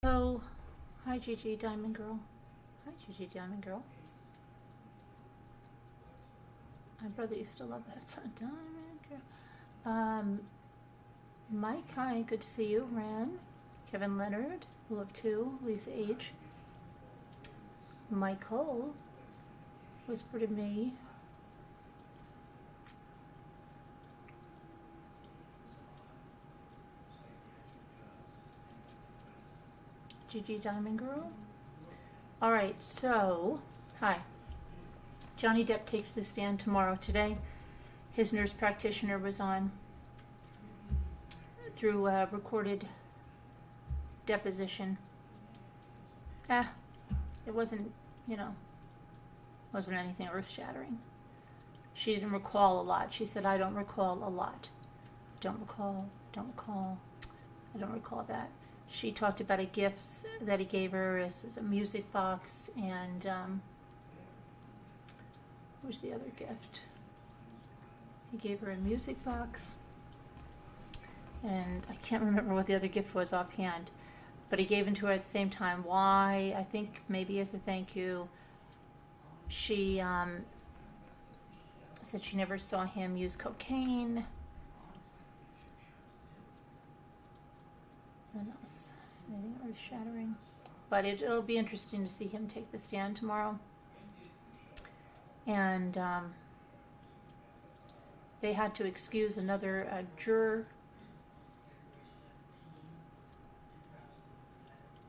Oh, hi Gigi Diamond Girl. Hi Gigi Diamond Girl. My brother used to love that song, Diamond Girl. Mike, hi, good to see you. Ran, Kevin Leonard, Will of Two, Lisa H. Michael, Whisper to Me. Gigi Diamond Girl. All right, so, hi. Johnny Depp takes the stand tomorrow. Today, his nurse practitioner was on through a recorded deposition. It wasn't, wasn't anything earth-shattering. She didn't recall a lot. She said, I don't recall a lot. I don't recall that. She talked about a gift that he gave her as a music box, and what was the other gift? He gave her a music box, and I can't remember what the other gift was offhand, but he gave it to her at the same time. Why? I think maybe as a thank you. She said she never saw him use cocaine. Nothing else, anything earth-shattering. But it'll be interesting to see him take the stand tomorrow. And they had to excuse another juror.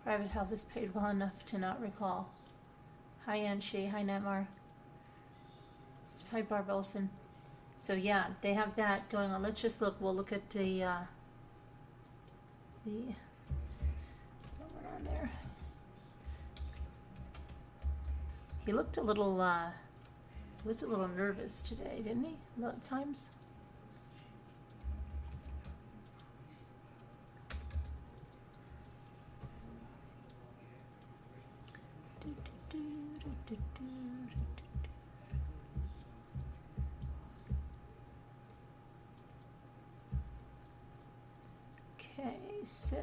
Private health is paid well enough to not recall. Hi Anshi, hi Netmar. Hi Barb Olson. So yeah, they have that going on. Let's just look. We'll look at the what went on there. He looked a little nervous today, didn't he? A lot of times. Okay, so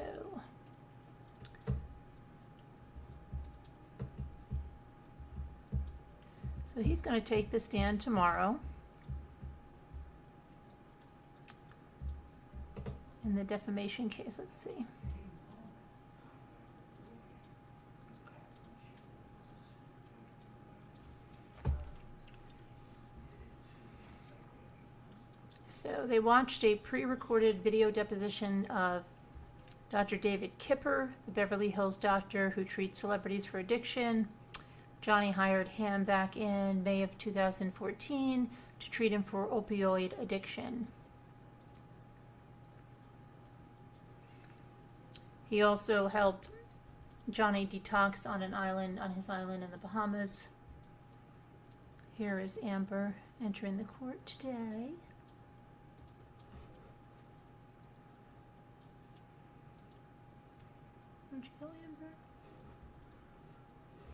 he's going to take the stand tomorrow in the defamation case. Let's see. So they watched a pre-recorded video deposition of Dr. David Kipper, the Beverly Hills doctor who treats celebrities for addiction. Johnny hired him back in May of 2014 to treat him for opioid addiction. He also helped Johnny detox on his island in the Bahamas. Here is Amber entering the court today. Where'd you go, Amber?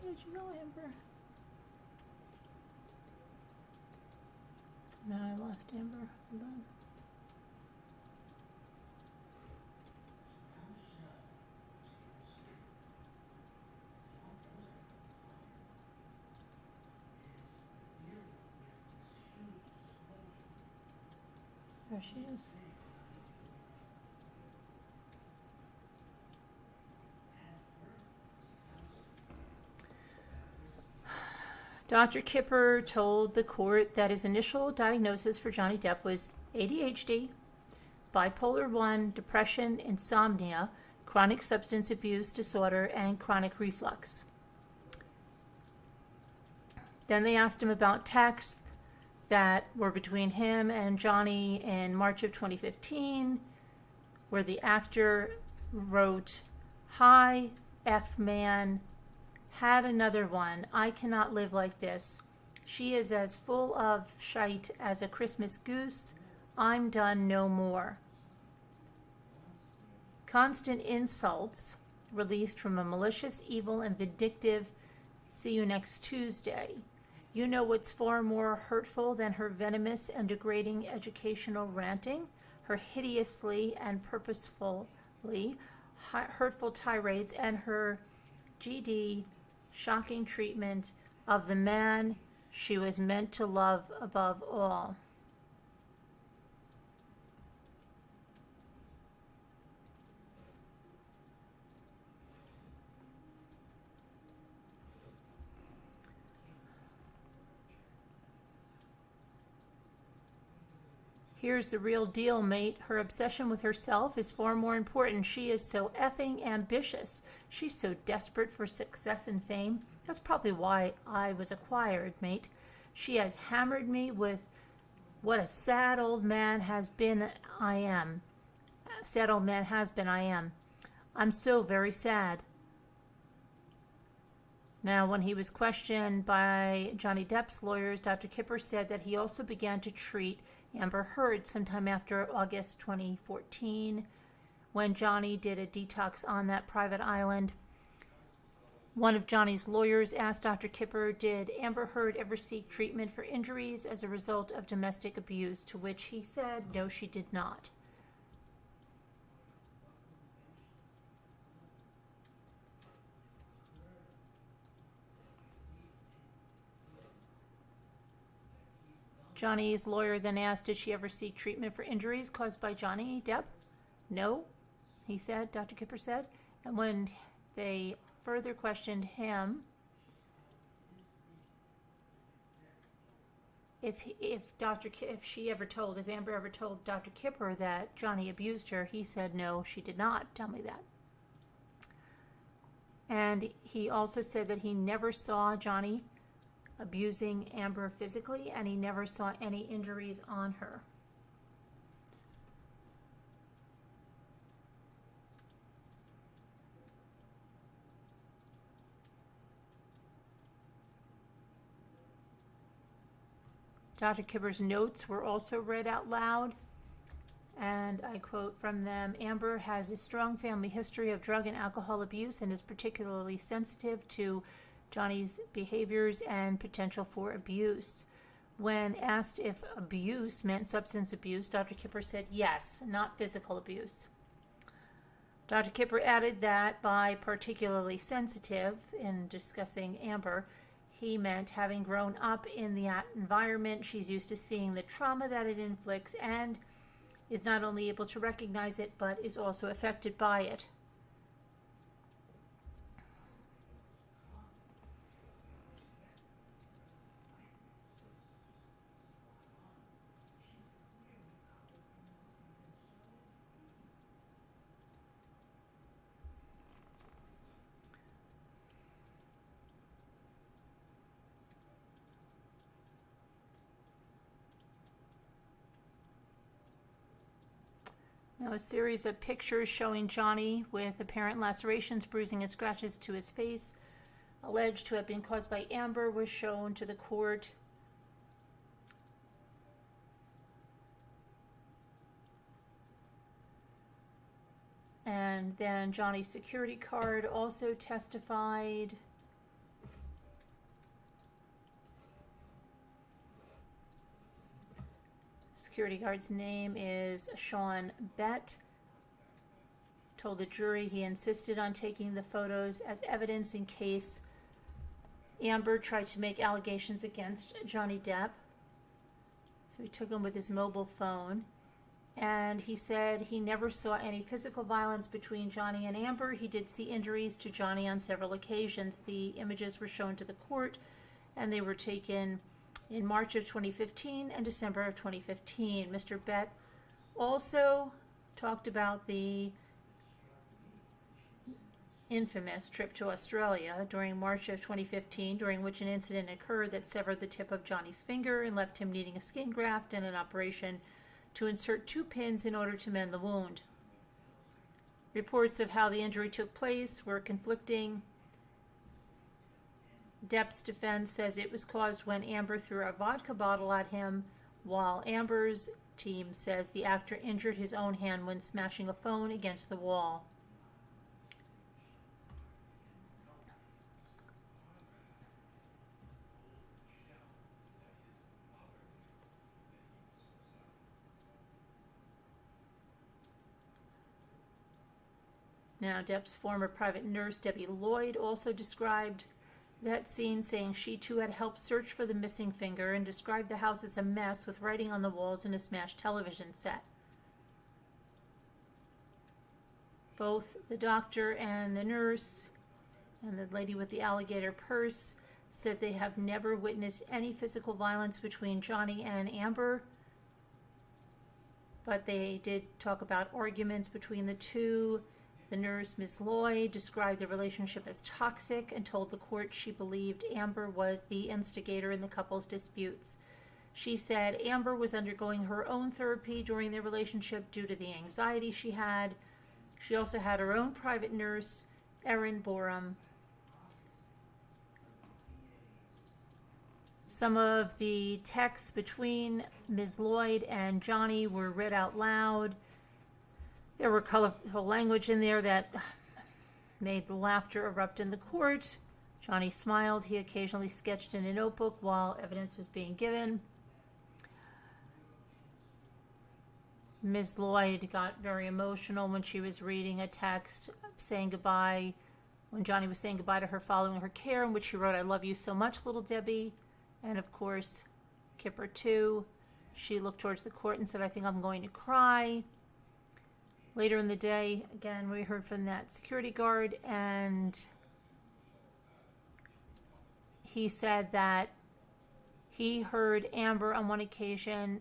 Where'd you go, Amber? No, I lost Amber. Hold on. There she is. Dr. Kipper told the court that his initial diagnosis for Johnny Depp was ADHD, bipolar 1, depression, insomnia, chronic substance abuse disorder, and chronic reflux. Then they asked him about texts that were between him and Johnny in March of 2015, where the actor wrote, "Hi, F man, had another one. I cannot live like this. She is as full of shite as a Christmas goose. I'm done no more." Constant insults released from a malicious, evil, and vindictive "see you next Tuesday." You know what's far more hurtful than her venomous and degrading educational ranting? Her hideously and purposefully hurtful tirades and her GD shocking treatment of the man she was meant to love above all. Here's the real deal, mate. Her obsession with herself is far more important. She is so effing ambitious. She's so desperate for success and fame. That's probably why I was acquired, mate. She has hammered me with what a sad old man has been I am. Sad old man has been I am. I'm so very sad. Now, when he was questioned by Johnny Depp's lawyers, Dr. Kipper said that he also began to treat Amber Heard sometime after August 2014, when Johnny did a detox on that private island. One of Johnny's lawyers asked Dr. Kipper, did Amber Heard ever seek treatment for injuries as a result of domestic abuse? To which he said, no, she did not. Johnny's lawyer then asked, did she ever seek treatment for injuries caused by Johnny Depp? No, he said, Dr. Kipper said. And when they further questioned him, if Amber ever told Dr. Kipper that Johnny abused her, he said, no, she did not tell me that. And he also said that he never saw Johnny abusing Amber physically, and he never saw any injuries on her. Dr. Kipper's notes were also read out loud, and I quote from them, Amber has a strong family history of drug and alcohol abuse and is particularly sensitive to Johnny's behaviors and potential for abuse. When asked if abuse meant substance abuse, Dr. Kipper said yes, not physical abuse. Dr. Kipper added that by particularly sensitive, in discussing Amber, he meant having grown up in that environment, she's used to seeing the trauma that it inflicts and is not only able to recognize it, but is also affected by it. Now, a series of pictures showing Johnny with apparent lacerations, bruising, and scratches to his face, alleged to have been caused by Amber, was shown to the court. And then Johnny's security guard also testified. Security guard's name is Sean Bett. Told the jury he insisted on taking the photos as evidence in case Amber tried to make allegations against Johnny Depp. So he took them with his mobile phone. And he said he never saw any physical violence between Johnny and Amber. He did see injuries to Johnny on several occasions. The images were shown to the court, and they were taken in March of 2015 and December of 2015. Mr. Bett also talked about the infamous trip to Australia during March of 2015, during which an incident occurred that severed the tip of Johnny's finger and left him needing a skin graft and an operation to insert 2 pins in order to mend the wound. Reports of how the injury took place were conflicting. Depp's defense says it was caused when Amber threw a vodka bottle at him, while Amber's team says the actor injured his own hand when smashing a phone against the wall. Now, Depp's former private nurse, Debbie Lloyd, also described that scene, saying she too had helped search for the missing finger, and described the house as a mess with writing on the walls and a smashed television set. Both the doctor and the nurse and the lady with the alligator purse said they have never witnessed any physical violence between Johnny and Amber, but they did talk about arguments between the two. The nurse, Ms. Lloyd, described the relationship as toxic and told the court she believed Amber was the instigator in the couple's disputes. She said Amber was undergoing her own therapy during their relationship due to the anxiety she had. She also had her own private nurse, Erin Borum. Some of the texts between Ms. Lloyd and Johnny were read out loud. There were colorful language in there that made laughter erupt in the court. Johnny smiled. He occasionally sketched in a notebook while evidence was being given. Ms. Lloyd got very emotional when she was reading a text saying goodbye, when Johnny was saying goodbye to her following her care, in which she wrote, "I love you so much, little Debbie." And of course, Kipper too. She looked towards the court and said, "I think I'm going to cry." Later in the day, again, we heard from that security guard, and he said that he heard Amber on one occasion,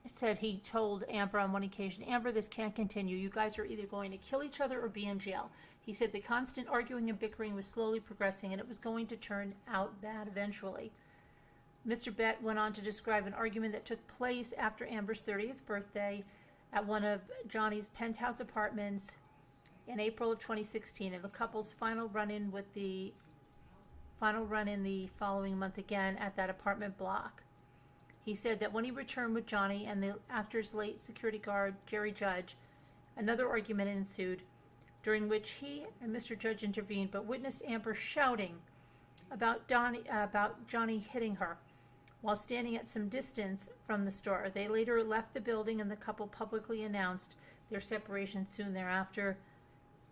said he told Amber on one occasion, "Amber, this can't continue. You guys are either going to kill each other or be in jail." He said the constant arguing and bickering was slowly progressing, and it was going to turn out bad eventually. Mr. Bett went on to describe an argument that took place after Amber's 30th birthday at one of Johnny's penthouse apartments in April of 2016, and the couple's final run-in the following month again at that apartment block. He said that when he returned with Johnny and the actor's late security guard, Jerry Judge, another argument ensued, during which he and Mr. Judge intervened, but witnessed Amber shouting about Johnny hitting her while standing at some distance from the store. They later left the building, and the couple publicly announced their separation soon thereafter.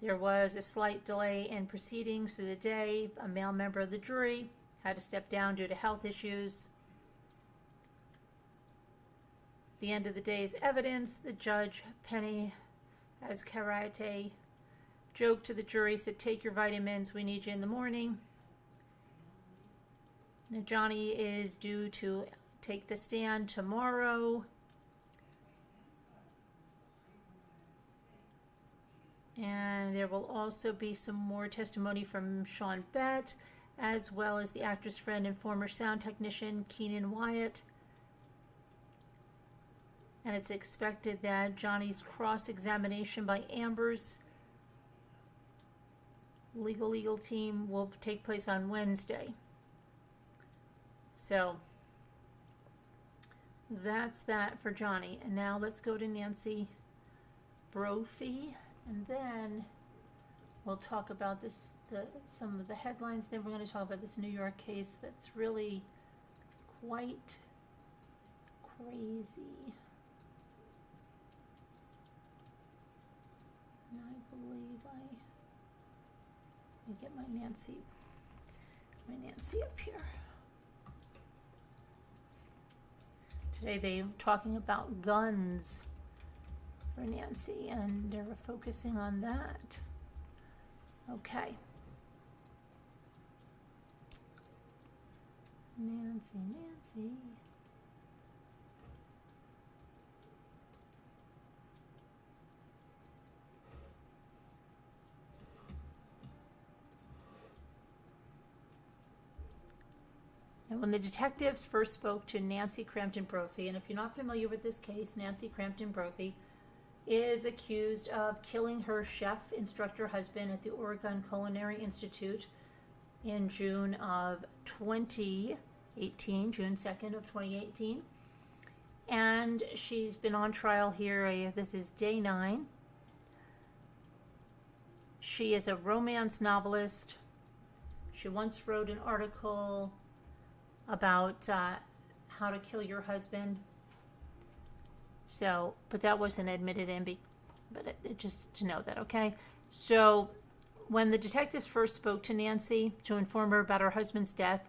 There was a slight delay in proceedings through the day. A male member of the jury had to step down due to health issues. At the end of the day's evidence, the judge, Penny as karate, joked to the jury, said, "Take your vitamins, we need you in the morning." Now, Johnny is due to take the stand tomorrow. And there will also be some more testimony from Sean Bett, as well as the actor's friend and former sound technician, Keenan Wyatt. And it's expected that Johnny's cross-examination by Amber's legal team will take place on Wednesday. So that's that for Johnny. And now let's go to Nancy Brophy, and then we'll talk about some of the headlines. Then we're going to talk about this New York case that's really quite crazy. And I believe let me get my Nancy up here. Today they're talking about guns for Nancy, and they're focusing on that. Okay. Nancy. And when the detectives first spoke to Nancy Crampton Brophy, and if you're not familiar with this case, Nancy Crampton Brophy is accused of killing her chef instructor husband at the Oregon Culinary Institute in June of 2018, June 2nd of 2018. And she's been on trial here. This is day 9. She is a romance novelist. She once wrote an article about how to kill your husband. So, but that wasn't admitted in, but just to know that, okay? So when the detectives first spoke to Nancy to inform her about her husband's death,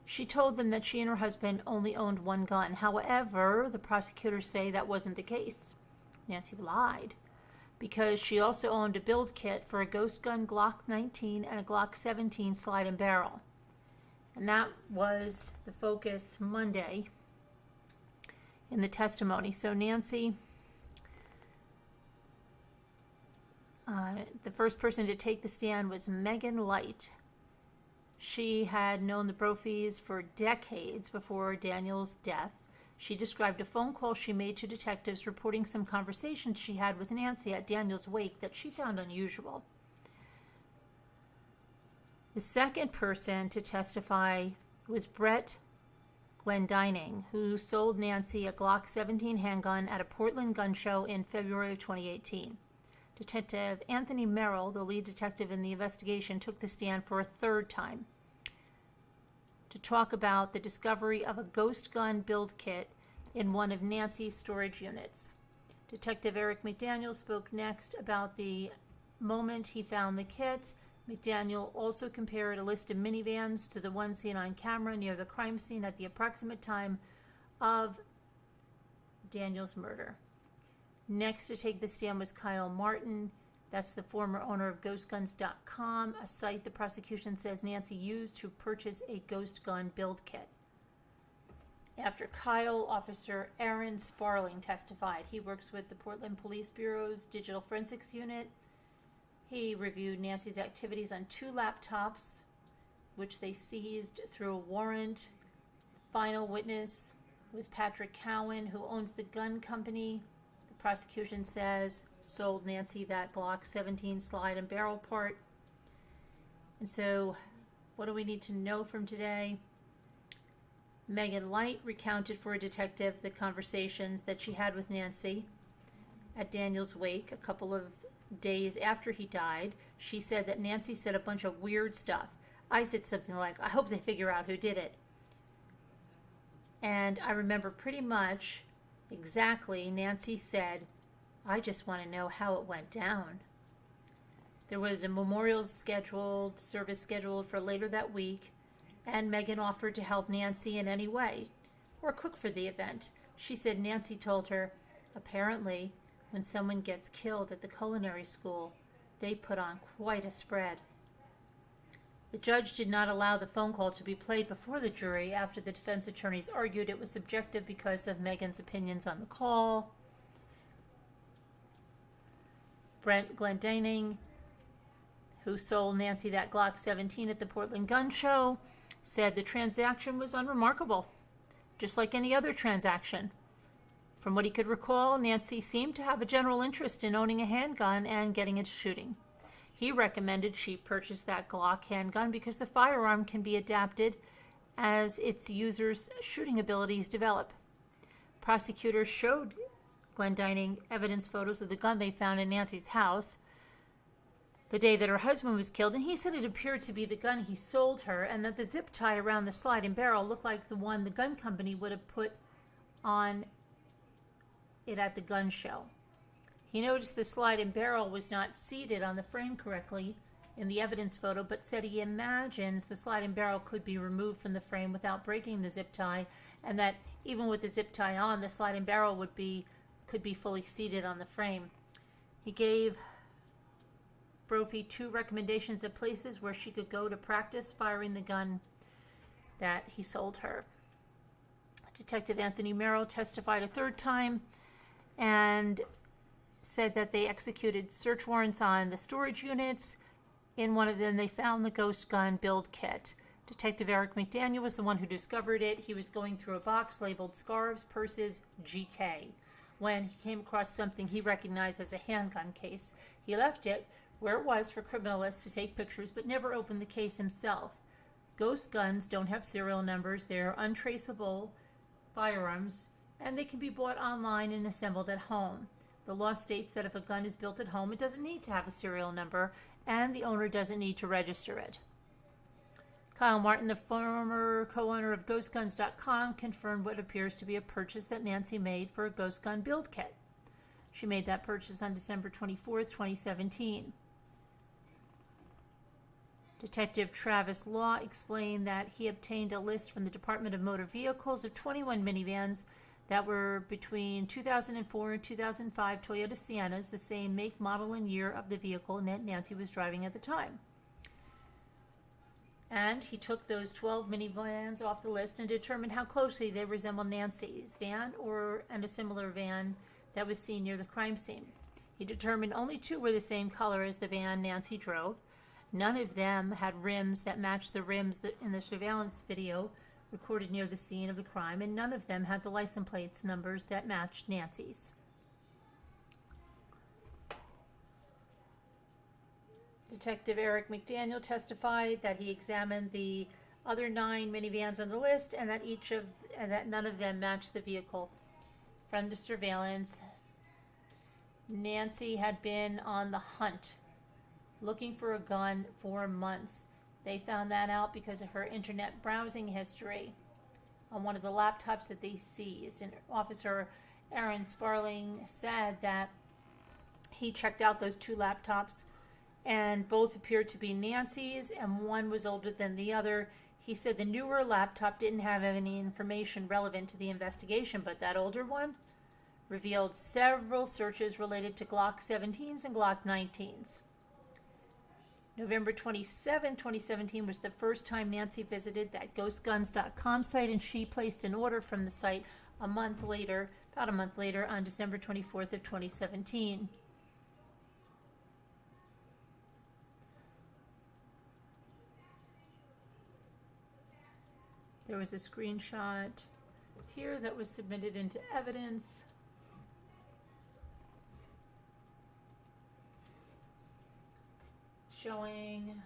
she told them that she and her husband only owned one gun. However, the prosecutors say that wasn't the case. Nancy lied, because she also owned a build kit for a ghost gun Glock 19 and a Glock 17 slide and barrel. And that was the focus Monday in the testimony. So Nancy, the first person to take the stand was Megan Light. She had known the Brophies for decades before Daniel's death. She described a phone call she made to detectives reporting some conversations she had with Nancy at Daniel's wake that she found unusual. The second person to testify was Brett Glendining, who sold Nancy a Glock 17 handgun at a Portland gun show in February of 2018. Detective Anthony Merrill, the lead detective in the investigation, took the stand for a third time to talk about the discovery of a ghost gun build kit in one of Nancy's storage units. Detective Eric McDaniel spoke next about the moment he found the kit. McDaniel also compared a list of minivans to the one seen on camera near the crime scene at the approximate time of Daniel's murder. Next to take the stand was Kyle Martin. That's the former owner of GhostGuns.com, a site the prosecution says Nancy used to purchase a ghost gun build kit. After Kyle, Officer Aaron Sparling testified. He works with the Portland Police Bureau's Digital Forensics Unit. He reviewed Nancy's activities on 2 laptops, which they seized through a warrant. Final witness was Patrick Cowan, who owns the gun company. The prosecution says sold Nancy that Glock 17 slide and barrel part. And so, what do we need to know from today? Megan Light recounted for a detective the conversations that she had with Nancy at Daniel's wake a couple of days after he died. She said that Nancy said a bunch of weird stuff. I said something like, I hope they figure out who did it. And I remember pretty much exactly Nancy said, I just want to know how it went down. There was a memorial service scheduled for later that week, and Megan offered to help Nancy in any way, or cook for the event. She said Nancy told her, apparently, when someone gets killed at the culinary school, they put on quite a spread. The judge did not allow the phone call to be played before the jury after the defense attorneys argued it was subjective because of Megan's opinions on the call. Brent Glendining, who sold Nancy that Glock 17 at the Portland Gun Show, said the transaction was unremarkable, just like any other transaction. From what he could recall, Nancy seemed to have a general interest in owning a handgun and getting into shooting. He recommended she purchase that Glock handgun because the firearm can be adapted as its user's shooting abilities develop. Prosecutors showed Glendining evidence photos of the gun they found in Nancy's house the day that her husband was killed, and he said it appeared to be the gun he sold her, and that the zip tie around the slide and barrel looked like the one the gun company would have put on it at the gun show. He noticed the slide and barrel was not seated on the frame correctly in the evidence photo, but said he imagines the slide and barrel could be removed from the frame without breaking the zip tie, and that even with the zip tie on, the slide and barrel could be fully seated on the frame. He gave Brophy 2 recommendations of places where she could go to practice firing the gun that he sold her. Detective Anthony Merrill testified a third time and said that they executed search warrants on the storage units. In one of them, they found the ghost gun build kit. Detective Eric McDaniel was the one who discovered it. He was going through a box labeled Scarves, Purses, GK when he came across something he recognized as a handgun case. He left it where it was for criminalists to take pictures, but never opened the case himself. Ghost guns don't have serial numbers. They're untraceable firearms, and they can be bought online and assembled at home. The law states that if a gun is built at home, it doesn't need to have a serial number, and the owner doesn't need to register it. Kyle Martin, the former co-owner of GhostGuns.com, confirmed what appears to be a purchase that Nancy made for a ghost gun build kit. She made that purchase on December 24th, 2017. Detective Travis Law explained that he obtained a list from the Department of Motor Vehicles of 21 minivans that were between 2004 and 2005 Toyota Siennas, the same make, model, and year of the vehicle Nancy was driving at the time. And he took those 12 minivans off the list and determined how closely they resembled Nancy's van and a similar van that was seen near the crime scene. He determined only 2 were the same color as the van Nancy drove. None of them had rims that matched the rims that in the surveillance video recorded near the scene of the crime, and none of them had the license plates numbers that matched Nancy's. Detective Eric McDaniel testified that he examined the other 9 minivans on the list and that none of them matched the vehicle from the surveillance. Nancy had been on the hunt, looking for a gun for months. They found that out because of her internet browsing history on one of the laptops that they seized. And Officer Aaron Sparling said that he checked out those 2 laptops and both appeared to be Nancy's, and one was older than the other. He said the newer laptop didn't have any information relevant to the investigation, but that older one revealed several searches related to Glock 17s and Glock 19s. November 27, 2017 was the first time Nancy visited that ghostguns.com site, and she placed an order from the site about a month later on December 24th of 2017. There was a screenshot here that was submitted into evidence. Showing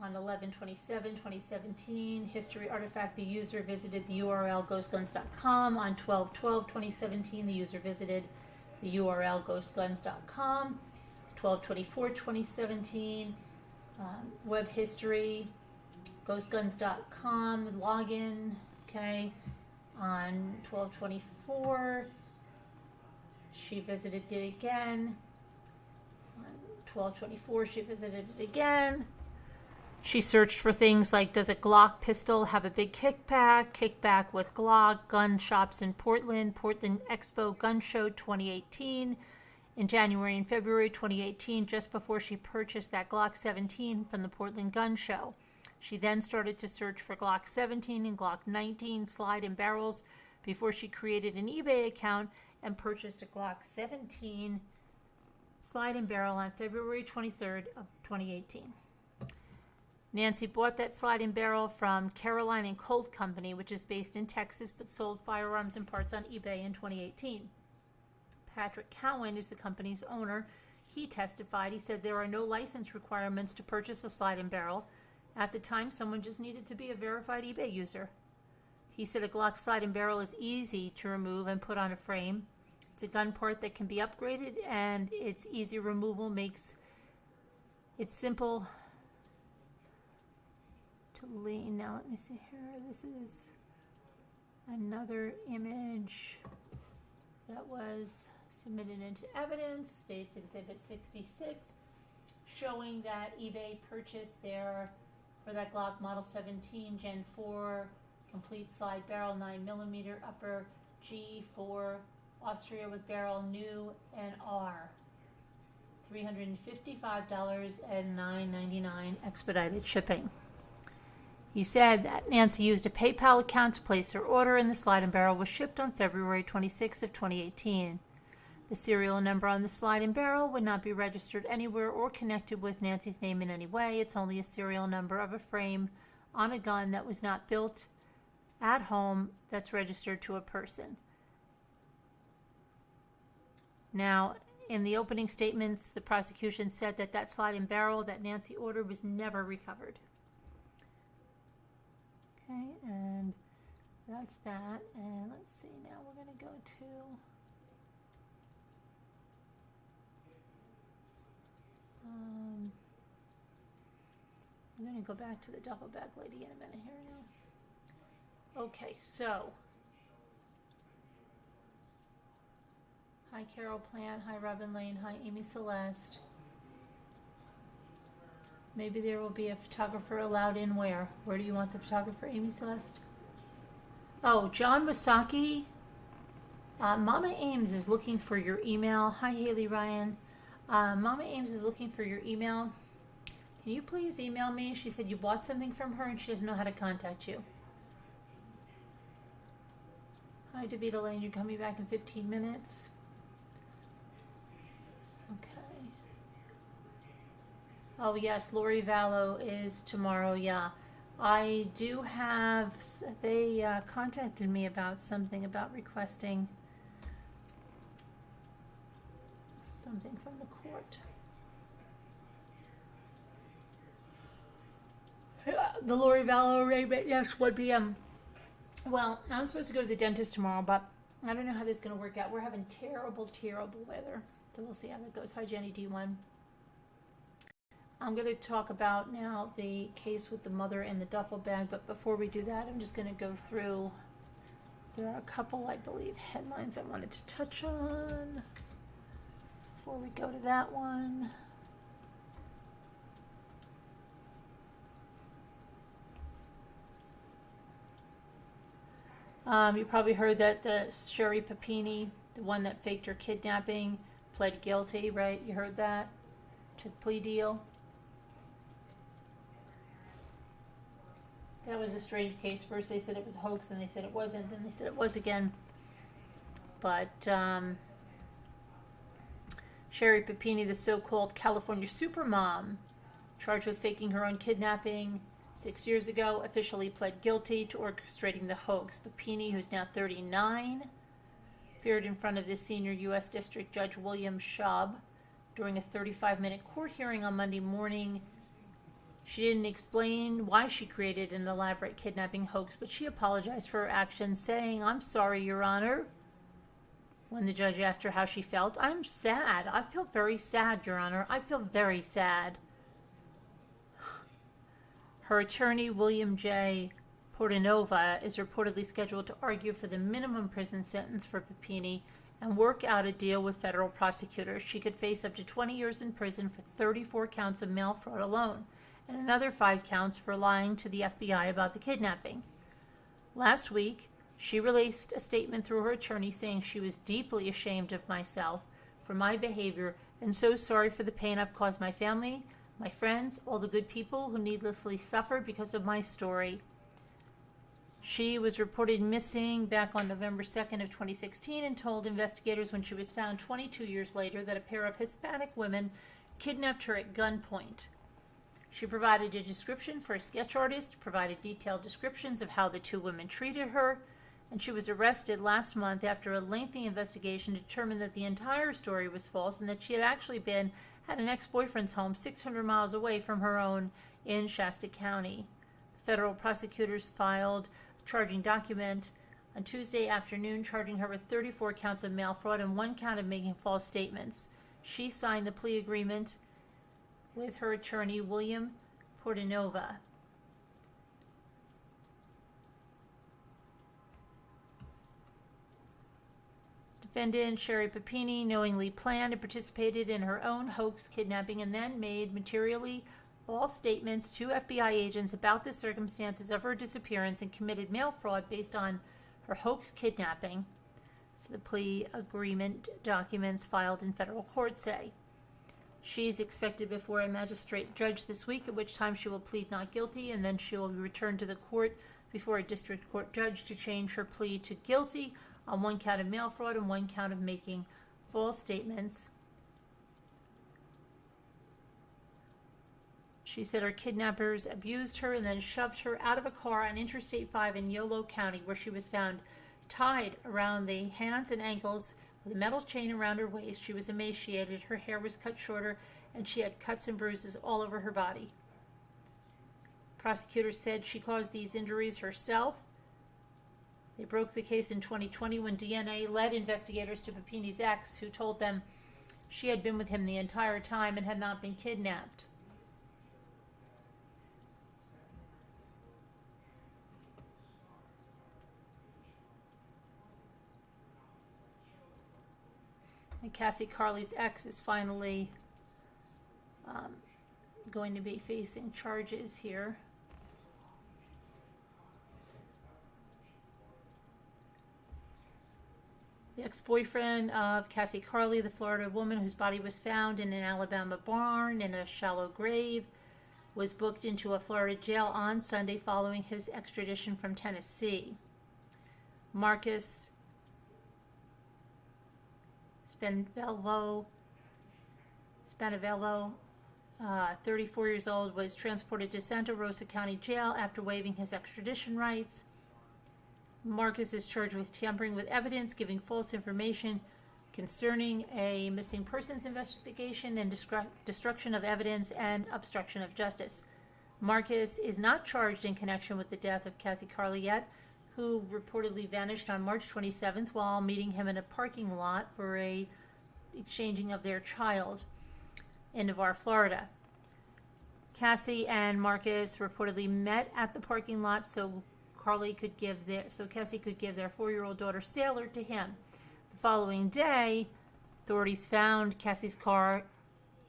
on 11/27/2017, history artifact, the user visited the URL ghostguns.com. On 12/12/2017, the user visited the URL ghostguns.com. 12/24/2017, web history, ghostguns.com, login, okay. On 12/24, she visited it again. 12/24, she visited it again. She searched for things like, does a Glock pistol have a big kickback? Kickback with Glock, gun shops in Portland, Portland Expo Gun Show 2018. In January and February 2018, just before she purchased that Glock 17 from the Portland Gun Show. She then started to search for Glock 17 and Glock 19 slide and barrels before she created an eBay account and purchased a Glock 17 slide and barrel on February 23rd of 2018. Nancy bought that slide and barrel from Caroline and Colt Company, which is based in Texas but sold firearms and parts on eBay in 2018. Patrick Cowan is the company's owner. He testified. He said there are no license requirements to purchase a slide and barrel. At the time, someone just needed to be a verified eBay user. He said a Glock slide and barrel is easy to remove and put on a frame. It's a gun part that can be upgraded, and its easy removal makes it simple to lean. Now let me see here. This is another image that was submitted into evidence, States Exhibit 66, showing that eBay purchased for that Glock Model 17 Gen 4 complete slide barrel 9mm upper G4 Austria with barrel new and R, $355 and $9.99 expedited shipping. He said that Nancy used a PayPal account to place her order, and the slide and barrel was shipped on February 26 of 2018. The serial number on the slide and barrel would not be registered anywhere or connected with Nancy's name in any way. It's only a serial number of a frame on a gun that was not built at home that's registered to a person. Now, in the opening statements, the prosecution said that that slide and barrel that Nancy ordered was never recovered. Okay, and that's that. And let's see, now we're going to go to I'm going to go back to the duffel bag lady in a minute here now. Okay, so hi Carol Plant, hi Robin Lane, hi Amy Celeste. Maybe there will be a photographer allowed in where? Where do you want the photographer, Amy Celeste? Oh, John Wasaki. Mama Ames is looking for your email. Hi, Haley Ryan. Mama Ames is looking for your email. Can you please email me? She said you bought something from her and she doesn't know how to contact you. Hi, Davita Lane. You're coming back in 15 minutes. Okay. Oh, yes. Lori Vallow is tomorrow. Yeah. I do have, they contacted me about something about requesting something from the court. The Lori Vallow arraignment, yes, 1 p.m. Well, I'm supposed to go to the dentist tomorrow, but I don't know how this is going to work out. We're having terrible, terrible weather. So we'll see how that goes. Hi, Jenny D1. I'm going to talk about now the case with the mother and the duffel bag, but before we do that, I'm just going to go through. There are a couple, I believe, headlines I wanted to touch on before we go to that one. You probably heard that the Sherri Papini, the one that faked her kidnapping, pled guilty, right? You heard that? Took plea deal. That was a strange case. First they said it was a hoax, then they said it wasn't, then they said it was again. But Sherri Papini, the so-called California supermom, charged with faking her own kidnapping 6 years ago, officially pled guilty to orchestrating the hoax. Papini, who's now 39, appeared in front of the senior U.S. District Judge William Schaub during a 35-minute court hearing on Monday morning. She didn't explain why she created an elaborate kidnapping hoax, but she apologized for her actions, saying, "I'm sorry, Your Honor." When the judge asked her how she felt, "I'm sad. I feel very sad, Your Honor. I feel very sad." Her attorney, William J. Portanova, is reportedly scheduled to argue for the minimum prison sentence for Papini and work out a deal with federal prosecutors. She could face up to 20 years in prison for 34 counts of mail fraud alone, and another 5 counts for lying to the FBI about the kidnapping. Last week, she released a statement through her attorney saying she was deeply ashamed of myself for my behavior and so sorry for the pain I've caused my family, my friends, all the good people who needlessly suffered because of my story. She was reported missing back on November 2nd of 2016 and told investigators when she was found 22 years later that a pair of Hispanic women kidnapped her at gunpoint. She provided a description for a sketch artist, provided detailed descriptions of how the 2 women treated her, and she was arrested last month after a lengthy investigation determined that the entire story was false and that she had actually been at an ex-boyfriend's home 600 miles away from her own in Shasta County. Federal prosecutors filed a charging document on Tuesday afternoon charging her with 34 counts of mail fraud and 1 count of making false statements. She signed the plea agreement with her attorney, William Portanova. Defendant Sherri Papini knowingly planned and participated in her own hoax kidnapping and then made materially false statements to FBI agents about the circumstances of her disappearance and committed mail fraud based on her hoax kidnapping. So the plea agreement documents filed in federal court say. She's expected before a magistrate judge this week, at which time she will plead not guilty, and then she will be returned to the court before a district court judge to change her plea to guilty on 1 count of mail fraud and 1 count of making false statements. She said her kidnappers abused her and then shoved her out of a car on Interstate 5 in Yolo County, where she was found tied around the hands and ankles with a metal chain around her waist. She was emaciated, her hair was cut shorter, and she had cuts and bruises all over her body. Prosecutors said she caused these injuries herself. They broke the case in 2020 when DNA led investigators to Papini's ex, who told them she had been with him the entire time and had not been kidnapped. And Cassie Carli's ex is finally going to be facing charges here. The ex-boyfriend of Cassie Carli, the Florida woman whose body was found in an Alabama barn in a shallow grave, was booked into a Florida jail on Sunday following his extradition from Tennessee. Marcus Spanavello, 34 years old, was transported to Santa Rosa County Jail after waiving his extradition rights. Marcus is charged with tampering with evidence, giving false information concerning a missing persons investigation, and destruction of evidence and obstruction of justice. Marcus is not charged in connection with the death of Cassie Carli yet, who reportedly vanished on March 27th while meeting him in a parking lot for a exchanging of their child in Navarre, Florida. Cassie and Marcus reportedly met at the parking lot so Cassie could give their 4-year-old daughter Sailor to him. The following day, authorities found Cassie's car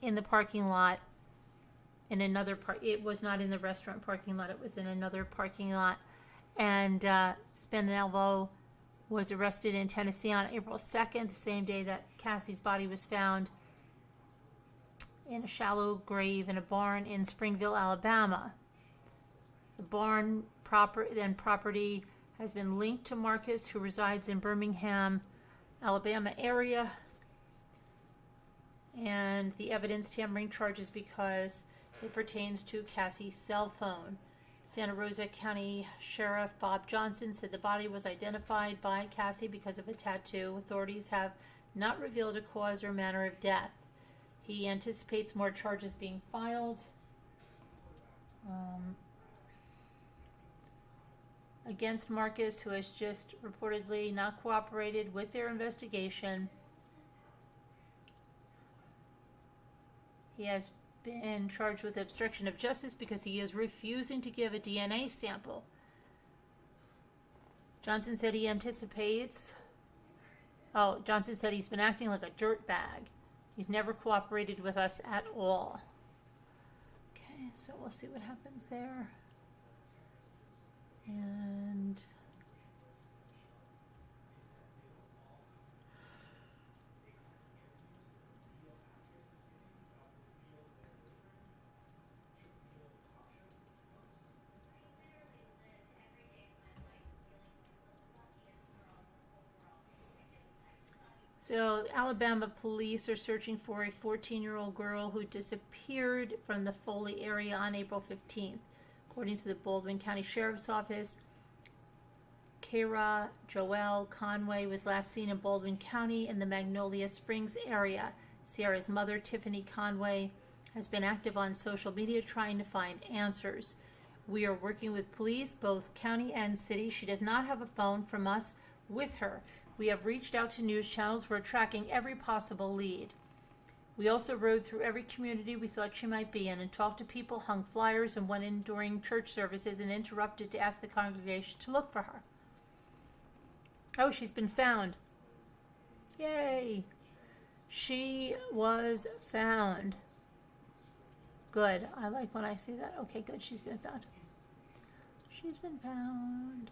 in the parking lot in another it was not in the restaurant parking lot, it was in another parking lot. And Spanavello was arrested in Tennessee on April 2nd, the same day that Cassie's body was found in a shallow grave in a barn in Springville, Alabama. The barn property has been linked to Marcus, who resides in Birmingham, Alabama area. And the evidence tampering charges because it pertains to Cassie's cell phone. Santa Rosa County Sheriff Bob Johnson said the body was identified by Cassie because of a tattoo. Authorities have not revealed a cause or manner of death. He anticipates more charges being filed against Marcus, who has just reportedly not cooperated with their investigation. He has been charged with obstruction of justice because he is refusing to give a DNA sample. Johnson said he's been acting like a dirtbag. He's never cooperated with us at all. Okay, so we'll see what happens there. And so Alabama police are searching for a 14-year-old girl who disappeared from the Foley area on April 15th. According to the Baldwin County Sheriff's Office, Kara Joelle Conway was last seen in Baldwin County in the Magnolia Springs area. Sierra's mother, Tiffany Conway, has been active on social media trying to find answers. We are working with police, both county and city. She does not have a phone from us with her. We have reached out to news channels. We're tracking every possible lead. We also rode through every community we thought she might be in and talked to people, hung flyers, and went in during church services and interrupted to ask the congregation to look for her. Oh, she's been found. Yay! She was found. Good. I like when I see that. Okay, good. She's been found. She's been found.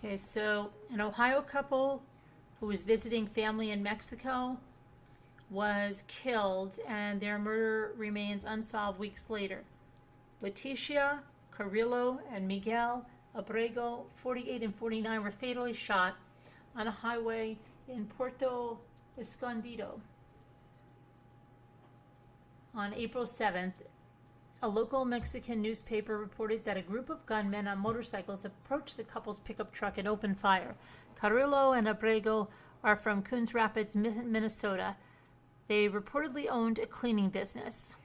Okay, so an Ohio couple who was visiting family in Mexico was killed, and their murder remains unsolved weeks later. Leticia Carrillo and Miguel Abrego, 48 and 49, were fatally shot on a highway in Puerto Escondido on April 7th. A local Mexican newspaper reported that a group of gunmen on motorcycles approached the couple's pickup truck and opened fire. Carrillo and Abrego are from Coons Rapids, Minnesota. They reportedly owned a cleaning business.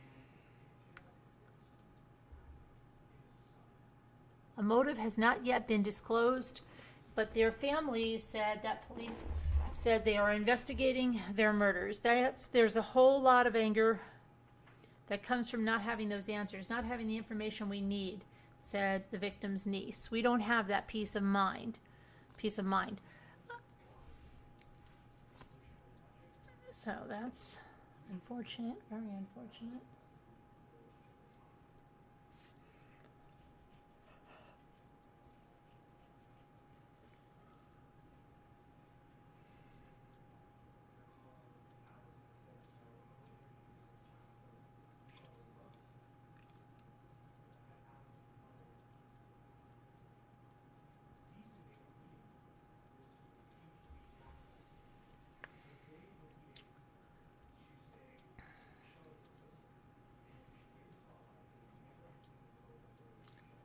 A motive has not yet been disclosed, but their family said that police said they are investigating their murders. There's a whole lot of anger that comes from not having those answers, not having the information we need. said the victim's niece. We don't have that peace of mind. So that's unfortunate, very unfortunate.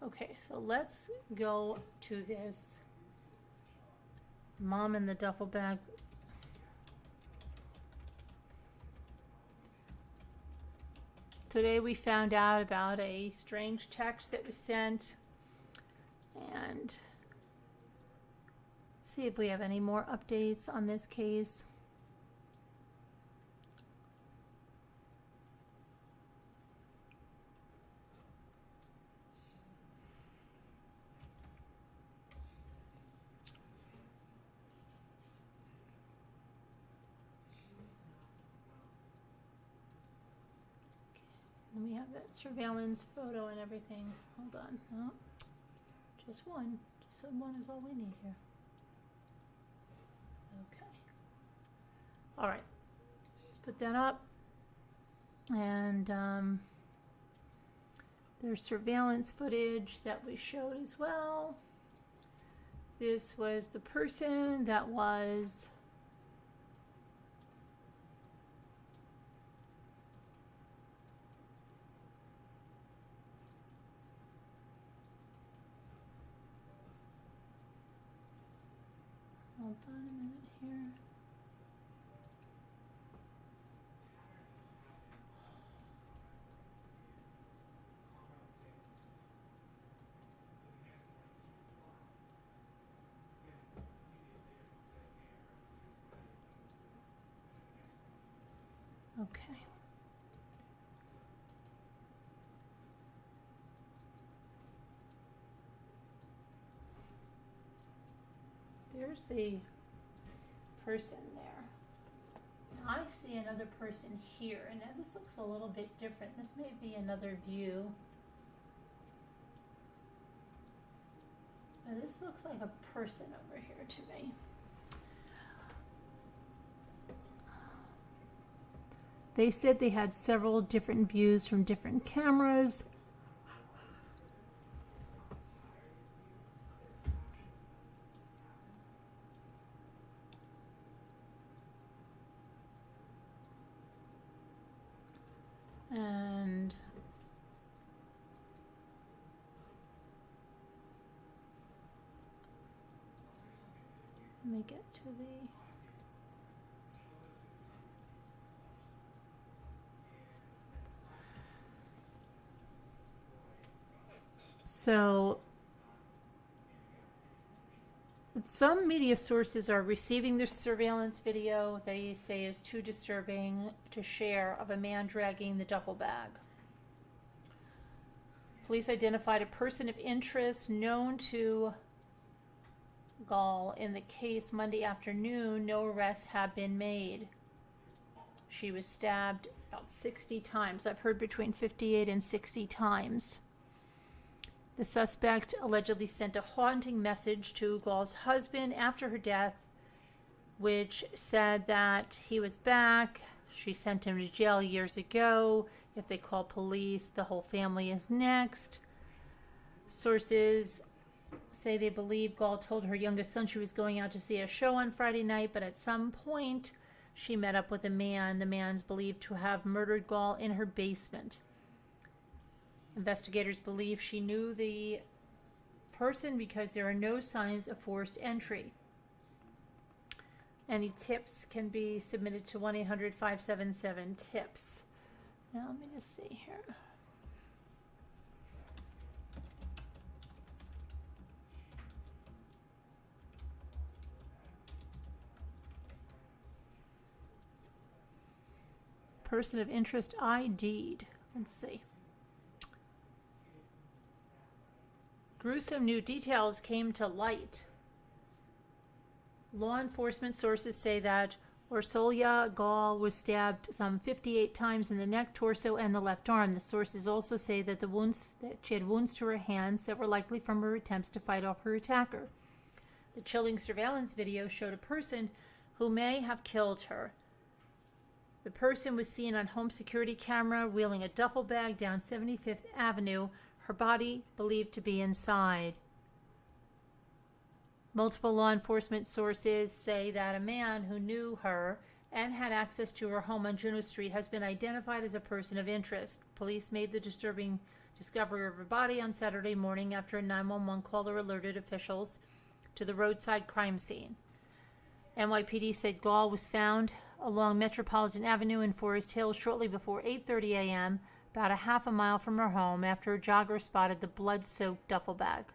Okay, so let's go to this mom in the duffel bag. Today we found out about a strange text that was sent, and let's see if we have any more updates on this case. And we have that surveillance photo and everything. Hold on. No, just one. Just one is all we need here. Okay. All right. Let's put that up. And there's surveillance footage that we showed as well. This was the person that was hold on a minute here. Okay. There's the person there. Now I see another person here, and now this looks a little bit different. This may be another view. Now this looks like a person over here to me. They said they had several different views from different cameras. And let me get to the so some media sources are receiving the surveillance video they say is too disturbing to share of a man dragging the duffel bag. Police identified a person of interest known to Gaal in the case Monday afternoon. No arrests have been made. She was stabbed about 60 times. I've heard between 58 and 60 times. The suspect allegedly sent a haunting message to Gaal's husband after her death, which said that he was back. She sent him to jail years ago. If they call police, the whole family is next. Sources say they believe Gaal told her youngest son she was going out to see a show on Friday night, but at some point she met up with a man. The man's believed to have murdered Gaal in her basement. Investigators believe she knew the person because there are no signs of forced entry. Any tips can be submitted to 1-800-577-TIPS. Now let me just see here. Person of interest ID'd. Let's see. Gruesome new details came to light. Law enforcement sources say that Orsolya Gaal was stabbed some 58 times in the neck, torso, and the left arm. The sources also say that she had wounds to her hands that were likely from her attempts to fight off her attacker. The chilling surveillance video showed a person who may have killed her. The person was seen on home security camera wheeling a duffel bag down 75th Avenue, her body believed to be inside. Multiple law enforcement sources say that a man who knew her and had access to her home on Juno Street has been identified as a person of interest. Police made the disturbing discovery of her body on Saturday morning after a 911 caller alerted officials to the roadside crime scene. NYPD said Gaal was found along Metropolitan Avenue in Forest Hills shortly before 8:30 a.m., about a half a mile from her home, after a jogger spotted the blood-soaked duffel bag.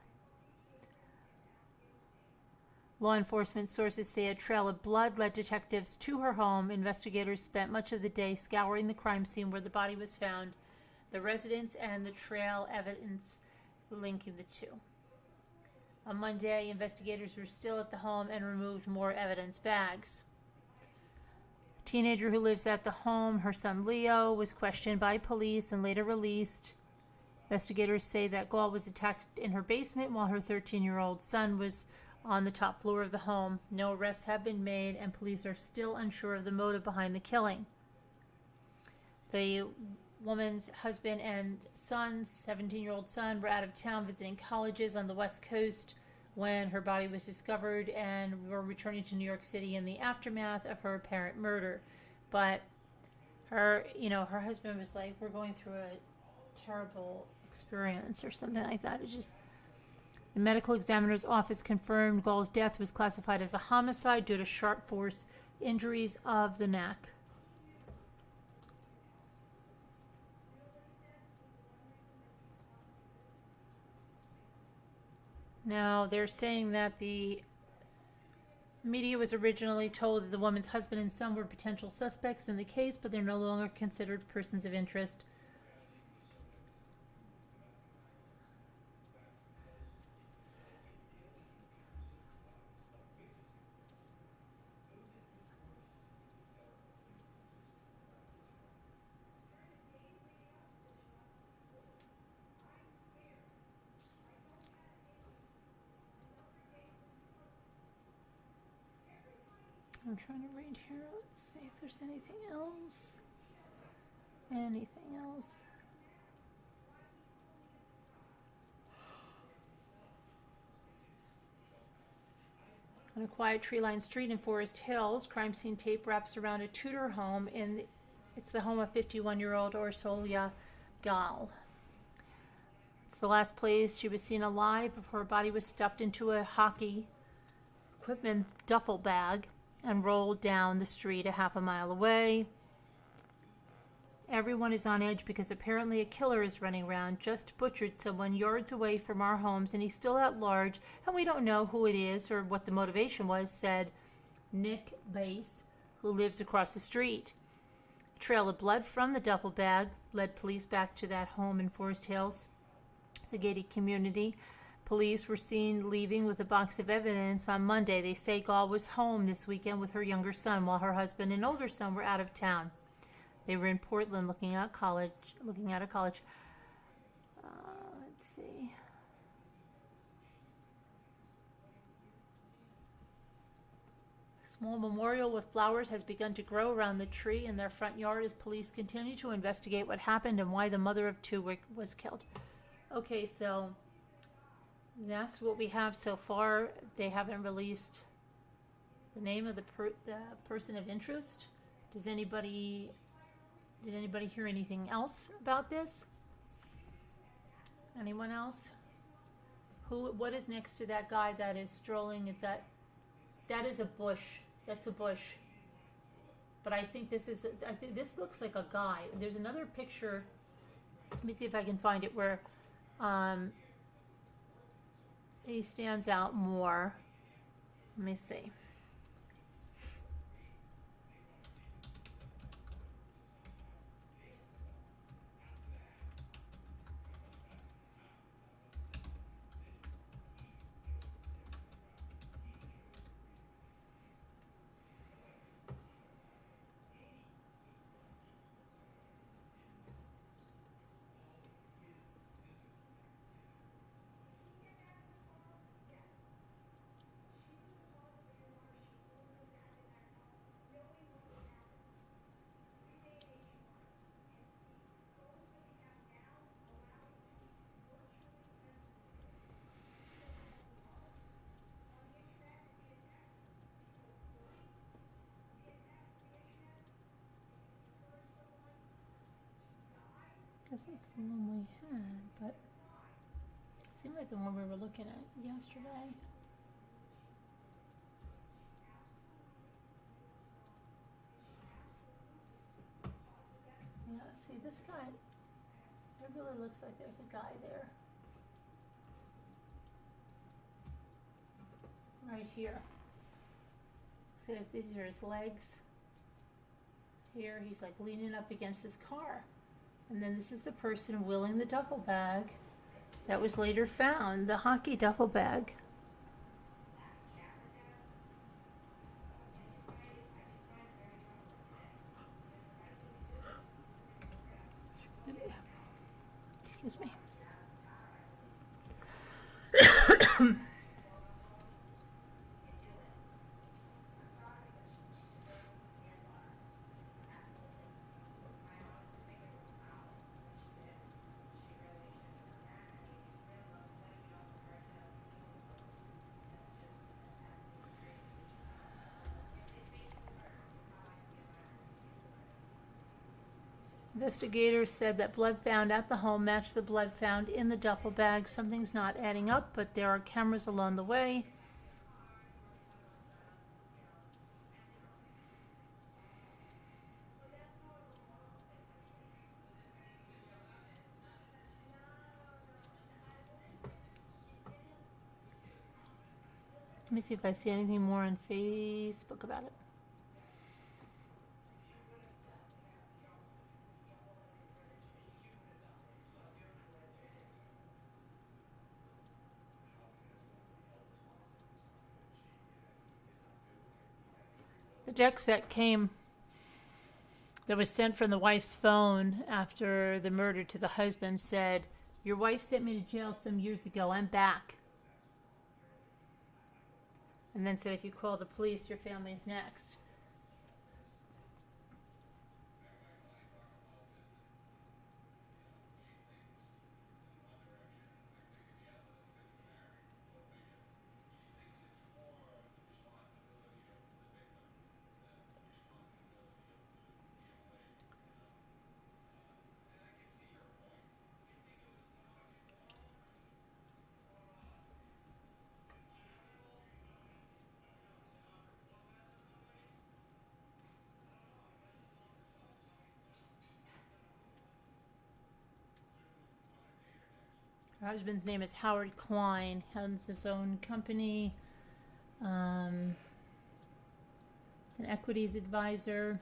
Law enforcement sources say a trail of blood led detectives to her home. Investigators spent much of the day scouring the crime scene where the body was found, the residence, and the trail evidence linking the two. On Monday, investigators were still at the home and removed more evidence bags. A teenager who lives at the home, her son Leo, was questioned by police and later released. Investigators say that Gaal was attacked in her basement while her 13-year-old son was on the top floor of the home. No arrests have been made, and police are still unsure of the motive behind the killing. The woman's husband and son's 17-year-old son were out of town visiting colleges on the West Coast when her body was discovered and were returning to New York City in the aftermath of her apparent murder. But her husband was like, we're going through a terrible experience or something like that. It's just, the medical examiner's office confirmed Gaal's death was classified as a homicide due to sharp force injuries of the neck. Now, they're saying that the media was originally told that the woman's husband and son were potential suspects in the case, but they're no longer considered persons of interest. I'm trying to read here. Let's see if there's anything else. Anything else? On a quiet tree-lined street in Forest Hills, crime scene tape wraps around a Tudor home. It's the home of 51-year-old Orsolya Gaal. It's the last place she was seen alive before her body was stuffed into a hockey equipment duffel bag and rolled down the street a half a mile away. Everyone is on edge because apparently a killer is running around, just butchered someone yards away from our homes, and he's still at large, and we don't know who it is or what the motivation was, said Nick Bass, who lives across the street. A trail of blood from the duffel bag led police back to that home in Forest Hills. It's a gated community. Police were seen leaving with a box of evidence on Monday. They say Gaal was home this weekend with her younger son while her husband and older son were out of town. They were in Portland looking at a college. Let's see. A small memorial with flowers has begun to grow around the tree in their front yard as police continue to investigate what happened and why the mother of two was killed. Okay, so that's what we have so far. They haven't released the name of the person of interest. Did anybody hear anything else about this? Anyone else? What is next to that guy that is strolling at that is a bush. That's a bush. But I think this looks like a guy. There's another picture. Let me see if I can find it where he stands out more. Let me see. guess that's the one we had, but it seemed like the one we were looking at yesterday. Yeah, see this guy, it really looks like there's a guy there. Right here. See, these are his legs. Here, he's like leaning up against his car. And then this is the person wheeling the duffel bag that was later found, the hockey duffel bag. Excuse me. Investigators said that blood found at the home matched the blood found in the duffel bag. Something's not adding up, but there are cameras along the way. Let me see if I see anything more on Facebook about it. The text that was sent from the wife's phone after the murder to the husband said, "Your wife sent me to jail some years ago. I'm back." And then said, "If you call the police, your family's next." Her husband's name is Howard Klein. Has his own company. He's an equities advisor.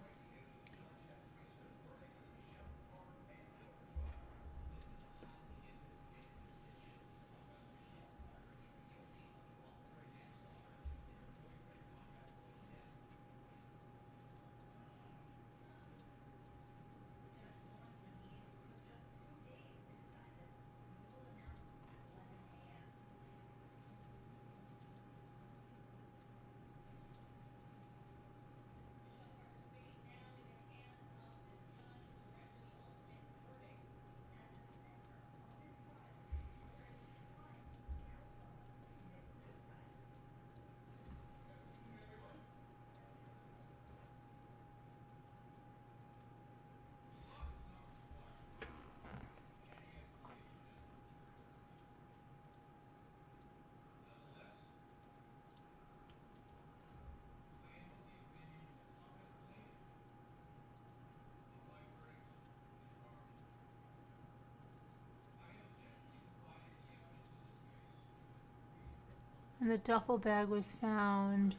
And the duffel bag was found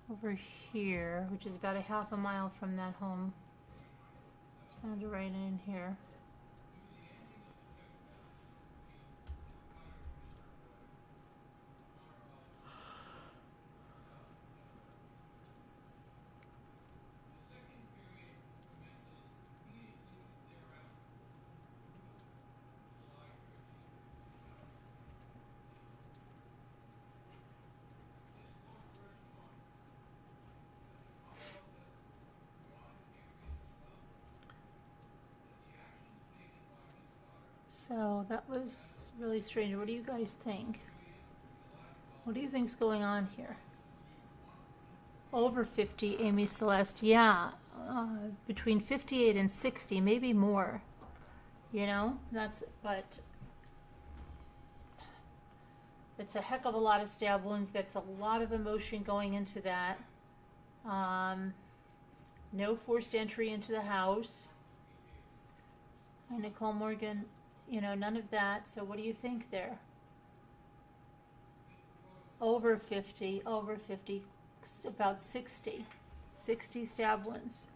over here, which is about a half a mile from that home. It's found right in here. So that was really strange. What do you guys think? What do you think's going on here? Over 50, Amy Celeste. Yeah, between 58 and 60, maybe more. You know, but it's a heck of a lot of stab wounds. That's a lot of emotion going into that. No forced entry into the house. And Nicole Morgan, none of that. So what do you think there? Over 50, about 60 stab wounds.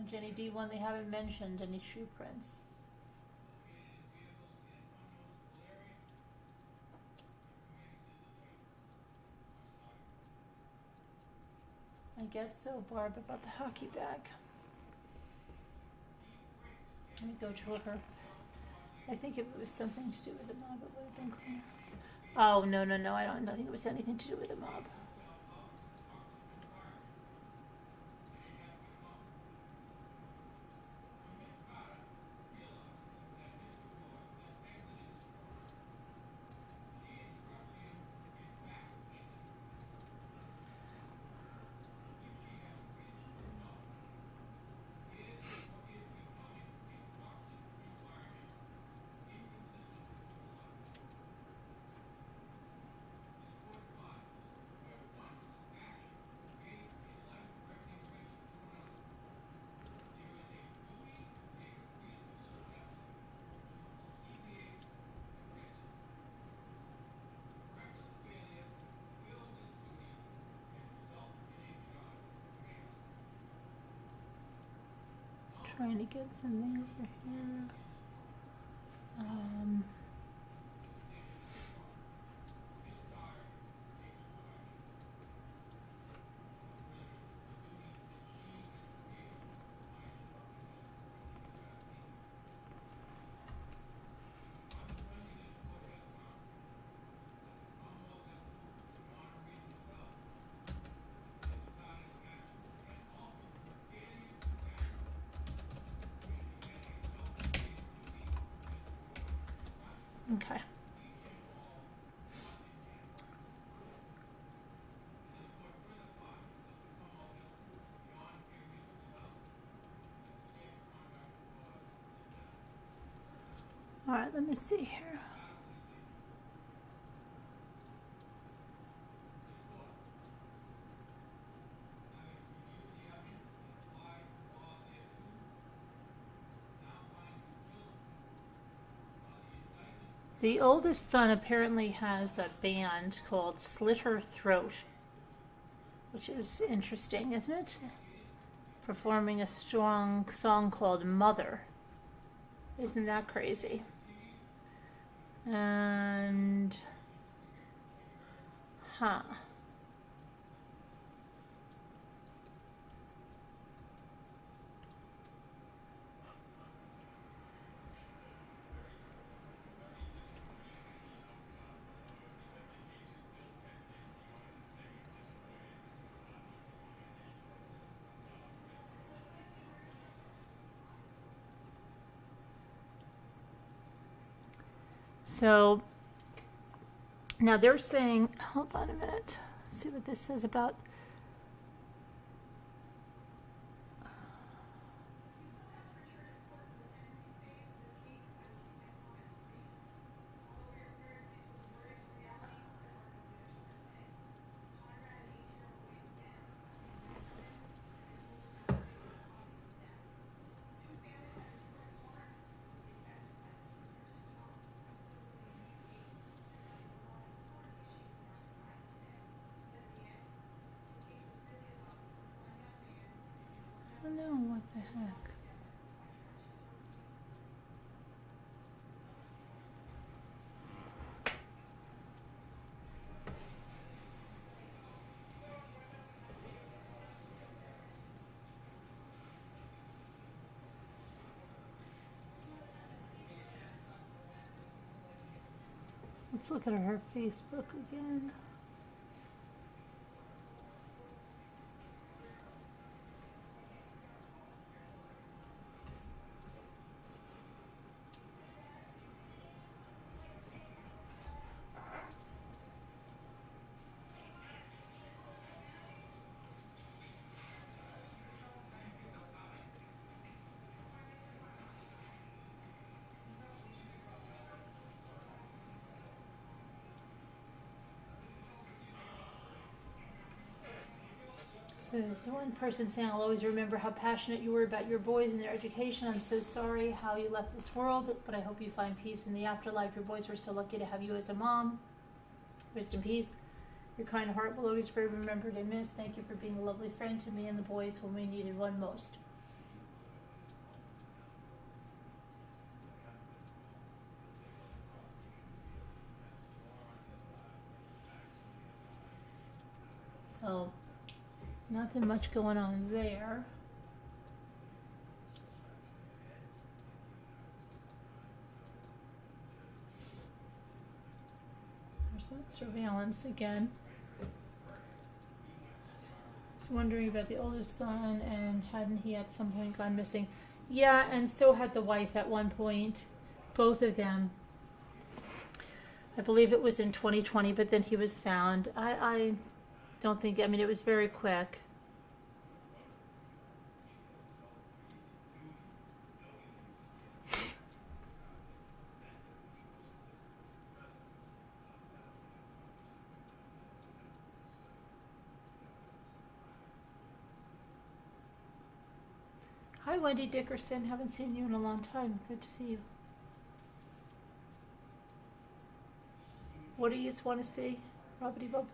Jenny D1, they haven't mentioned any shoe prints. I guess so, Barb, about the hockey bag. Let me go to her. I think if it was something to do with the mob, it would have been clear. Oh, no, I don't think it was anything to do with the mob. Trying to get something over here. Okay. All right, let me see here. The oldest son apparently has a band called Slit Her Throat, which is interesting, isn't it? Performing a strong song called Mother. Isn't that crazy? And, So now they're saying, hold on a minute, let's see what this says about. I don't know what the heck. Let's look at her Facebook again. There's one person saying, I'll always remember how passionate you were about your boys and their education. I'm so sorry how you left this world, but I hope you find peace in the afterlife. Your boys were so lucky to have you as a mom. Rest in peace. Your kind heart will always be remembered and missed. Thank you for being a lovely friend to me and the boys when we needed one most. Oh, nothing much going on there. There's that surveillance again. Just wondering about the oldest son, and hadn't he at some point gone missing? Yeah, and so had the wife at one point. Both of them. I believe it was in 2020, but then he was found. I don't think, I mean, it was very quick. Hi, Wendy Dickerson. Haven't seen you in a long time. Good to see you. What do you just want to see, Robbity Bob?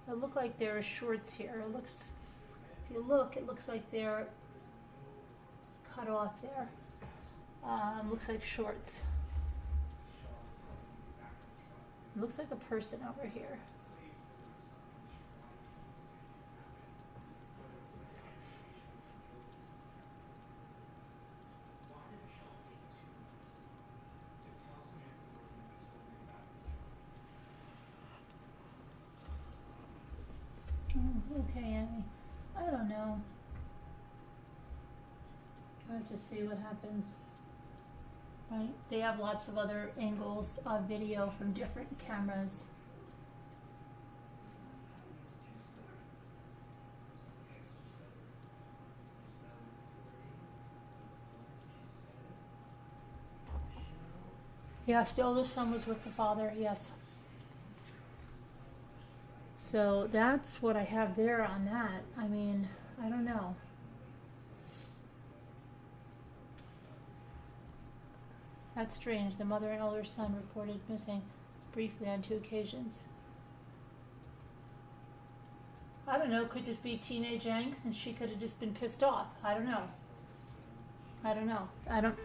It look like there are shorts here. It looks, if you look, it looks like they're cut off there. Looks like shorts. It looks like a person over here. Okay, Annie. I don't know. I have to see what happens. Right? They have lots of other angles of video from different cameras. Yes, the oldest son was with the father, yes. So that's what I have there on that. I mean, I don't know. That's strange. The mother and elder son reported missing briefly on 2 occasions. I don't know. Could just be teenage angst, and she could have just been pissed off. I don't know. I don't know. I don't.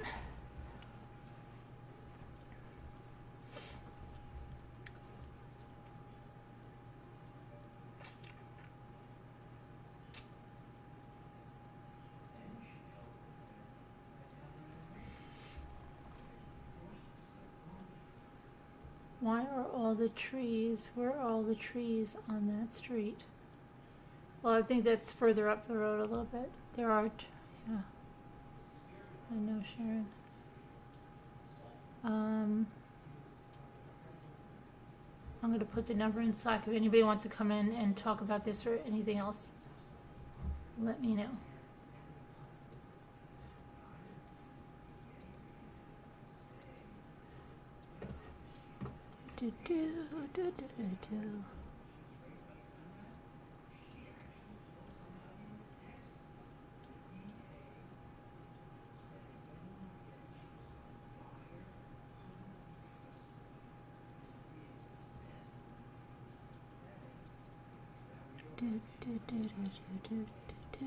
Why are all the trees, where are all the trees on that street? Well, I think that's further up the road a little bit. There are, yeah. I know, Sharon. I'm going to put the number in Slack. If anybody wants to come in and talk about this or anything else, let me know. Do, do, do, do, do. Do, do, do, do, do, do, do.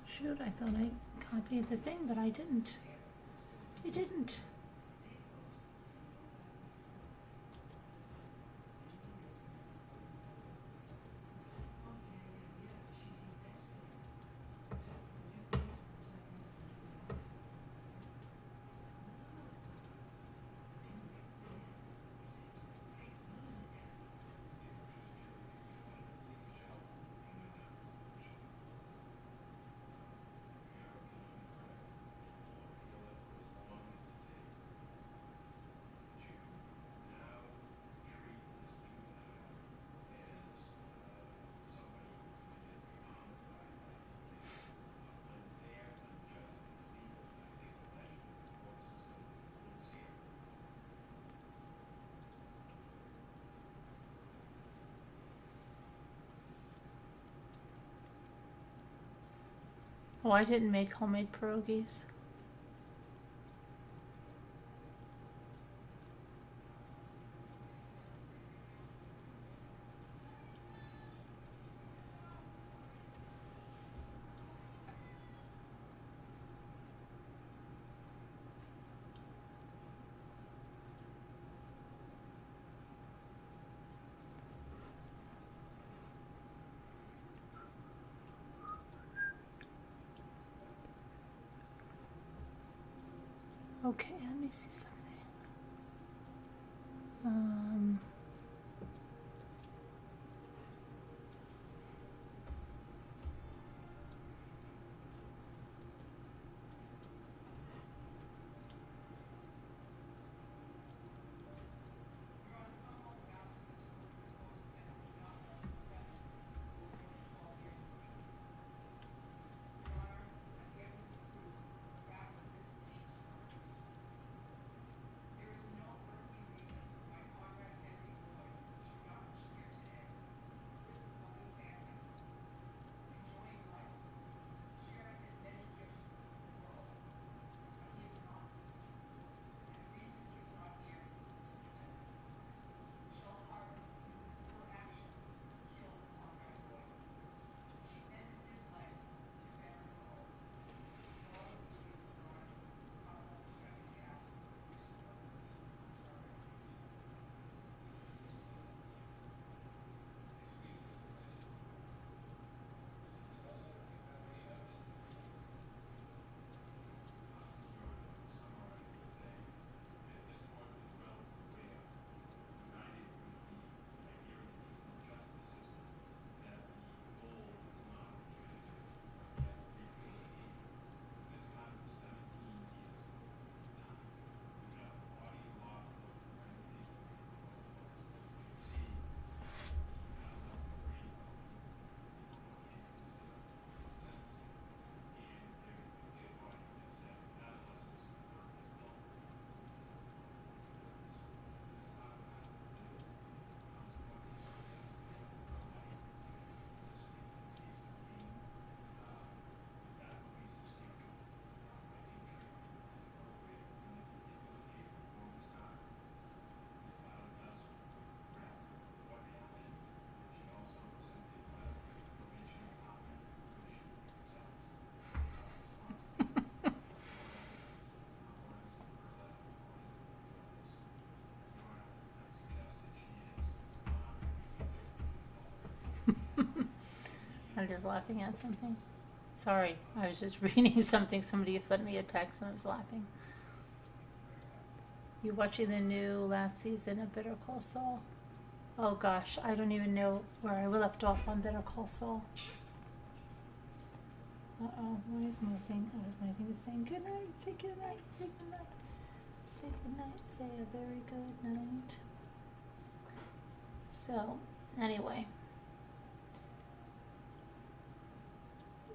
Shoot, I thought I copied the thing, but I didn't. I didn't. Oh, I didn't make homemade pierogies. Okay, let me see something. I'm just laughing at something. Sorry, I was just reading something. Somebody sent me a text and I was laughing. You watching the new last season of Better Call Saul? Oh gosh, I don't even know where I left off on Better Call Saul. Uh-oh, why is my thing? Oh, my thing is saying good night, say good night, say good night. Say good night, say a very good night. So, anyway.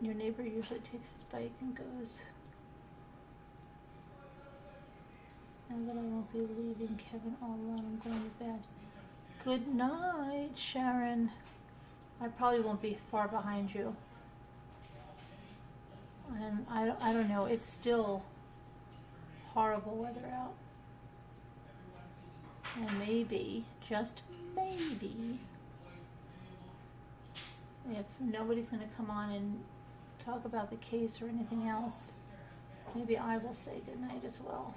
Your neighbor usually takes his bike and goes. Now that I won't be leaving Kevin all alone, I'm going to bed. Good night, Sharon. I probably won't be far behind you. And I don't know, it's still horrible weather out. And maybe, just maybe, if nobody's going to come on and talk about the case or anything else, maybe I will say goodnight as well.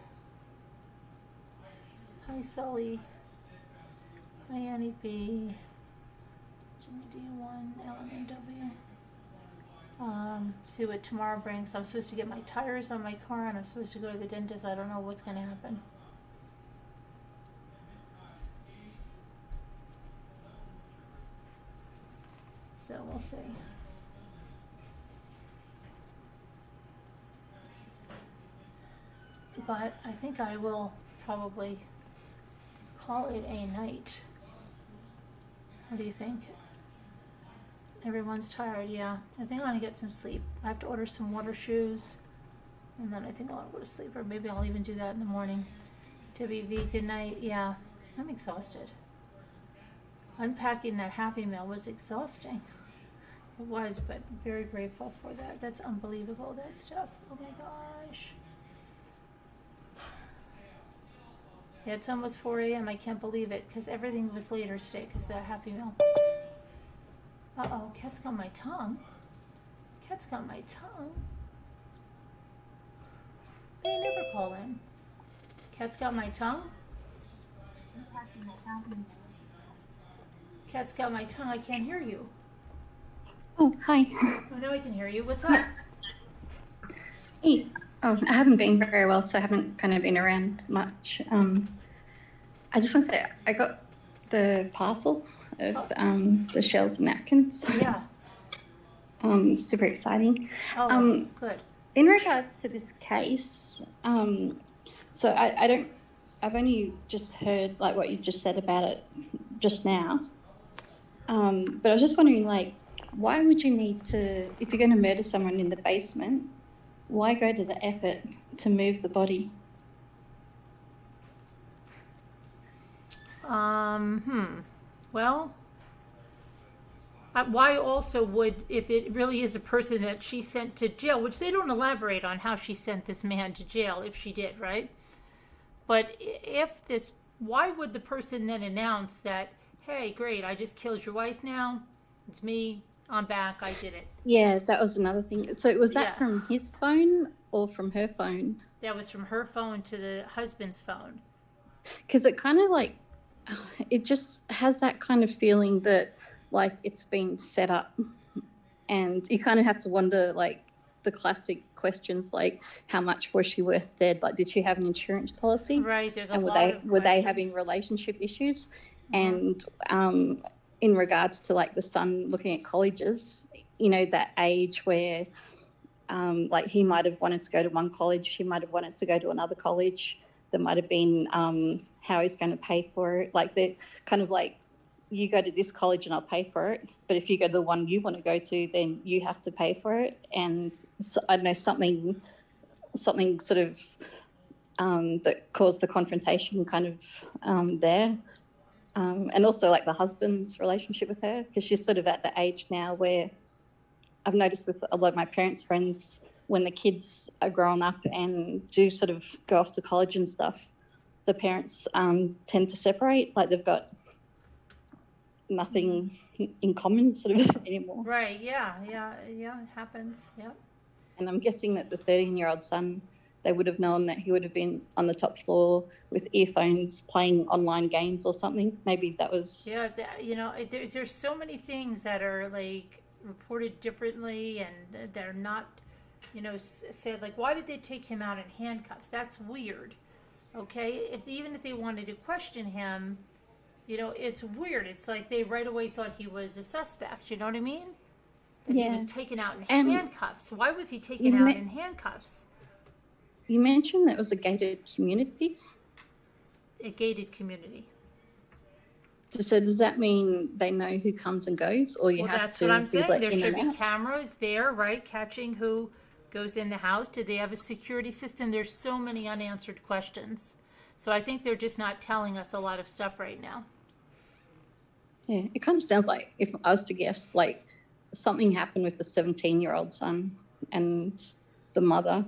Hi Sully. Hi Annie B. Jimmy D1, Ellen and W. See what tomorrow brings. I'm supposed to get my tires on my car and I'm supposed to go to the dentist. I don't know what's going to happen. So we'll see. But I think I will probably call it a night. What do you think? Everyone's tired, yeah. I think I'm gonna get some sleep. I have to order some water shoes, and then I think I'll go to sleep, or maybe I'll even do that in the morning. WV, good night. Yeah, I'm exhausted. Unpacking that Happy Meal was exhausting. It was, but very grateful for that. That's unbelievable, that stuff. Oh my gosh. Yeah, it's almost 4 a.m. I can't believe it, because everything was later today, because that Happy Meal. Uh-oh, cat's got my tongue. Cat's got my tongue. They never call in. Cat's got my tongue? Cat's got my tongue. I can't hear you. Oh, hi. Oh, now I can hear you. What's up? Hey. Oh, I haven't been very well, so I haven't kind of been around much. I just want to say I got the parcel of the shells and napkins. Yeah. Super exciting. Oh, good. In regards to this case, so I've only just heard like what you just said about it just now. But I was just wondering, like, why would you need to, if you're going to murder someone in the basement, why go to the effort to move the body? Well, why also would, if it really is a person that she sent to jail, which they don't elaborate on how she sent this man to jail, if she did, right? But if this, why would the person then announce that, hey, great, I just killed your wife now, it's me, I'm back, I did it. Yeah, that was another thing. So was that from his phone or from her phone? That was from her phone to the husband's phone. Because it kind of like, it just has that kind of feeling that like it's been set up, and you kind of have to wonder like the classic questions like how much was she worth dead? Like, did she have an insurance policy? Right, there's a and lot of questions. Were they having relationship issues? Mm-hmm. And in regards to like the son looking at colleges, you know, that age where like he might have wanted to go to one college, she might have wanted to go to another college. There might have been how he's going to pay for it. Like they're kind of like, you go to this college and I'll pay for it. But if you go to the one you want to go to, then you have to pay for it. And so, I don't know, something sort of that caused the confrontation kind of there. And also like the husband's relationship with her, because she's sort of at the age now where I've noticed with a lot of my parents' friends, when the kids are grown up and do sort of go off to college and stuff, the parents tend to separate, like they've got nothing in common sort of anymore. Right, yeah, it happens, yeah. And I'm guessing that the 13-year-old son, they would have known that he would have been on the top floor with earphones playing online games or something. Maybe that was... Yeah, you know, there's so many things that are like reported differently and they're not, you know, said like, why did they take him out in handcuffs? That's weird, okay? Even if they wanted to question him, you know, it's weird. It's like they right away thought he was a suspect, you know what I mean? That he was taken out in handcuffs. Why was he taken out in handcuffs? You mentioned that it was a gated community. A gated community. So does that mean they know who comes and goes, or you have that's to what I'm be saying. let There in should and be out? cameras there, right, catching who goes in the house. Do they have a security system? There's so many unanswered questions. So I think they're just not telling us a lot of stuff right now. Yeah, it kind of sounds like, if I was to guess, like something happened with the 17-year-old son and the mother,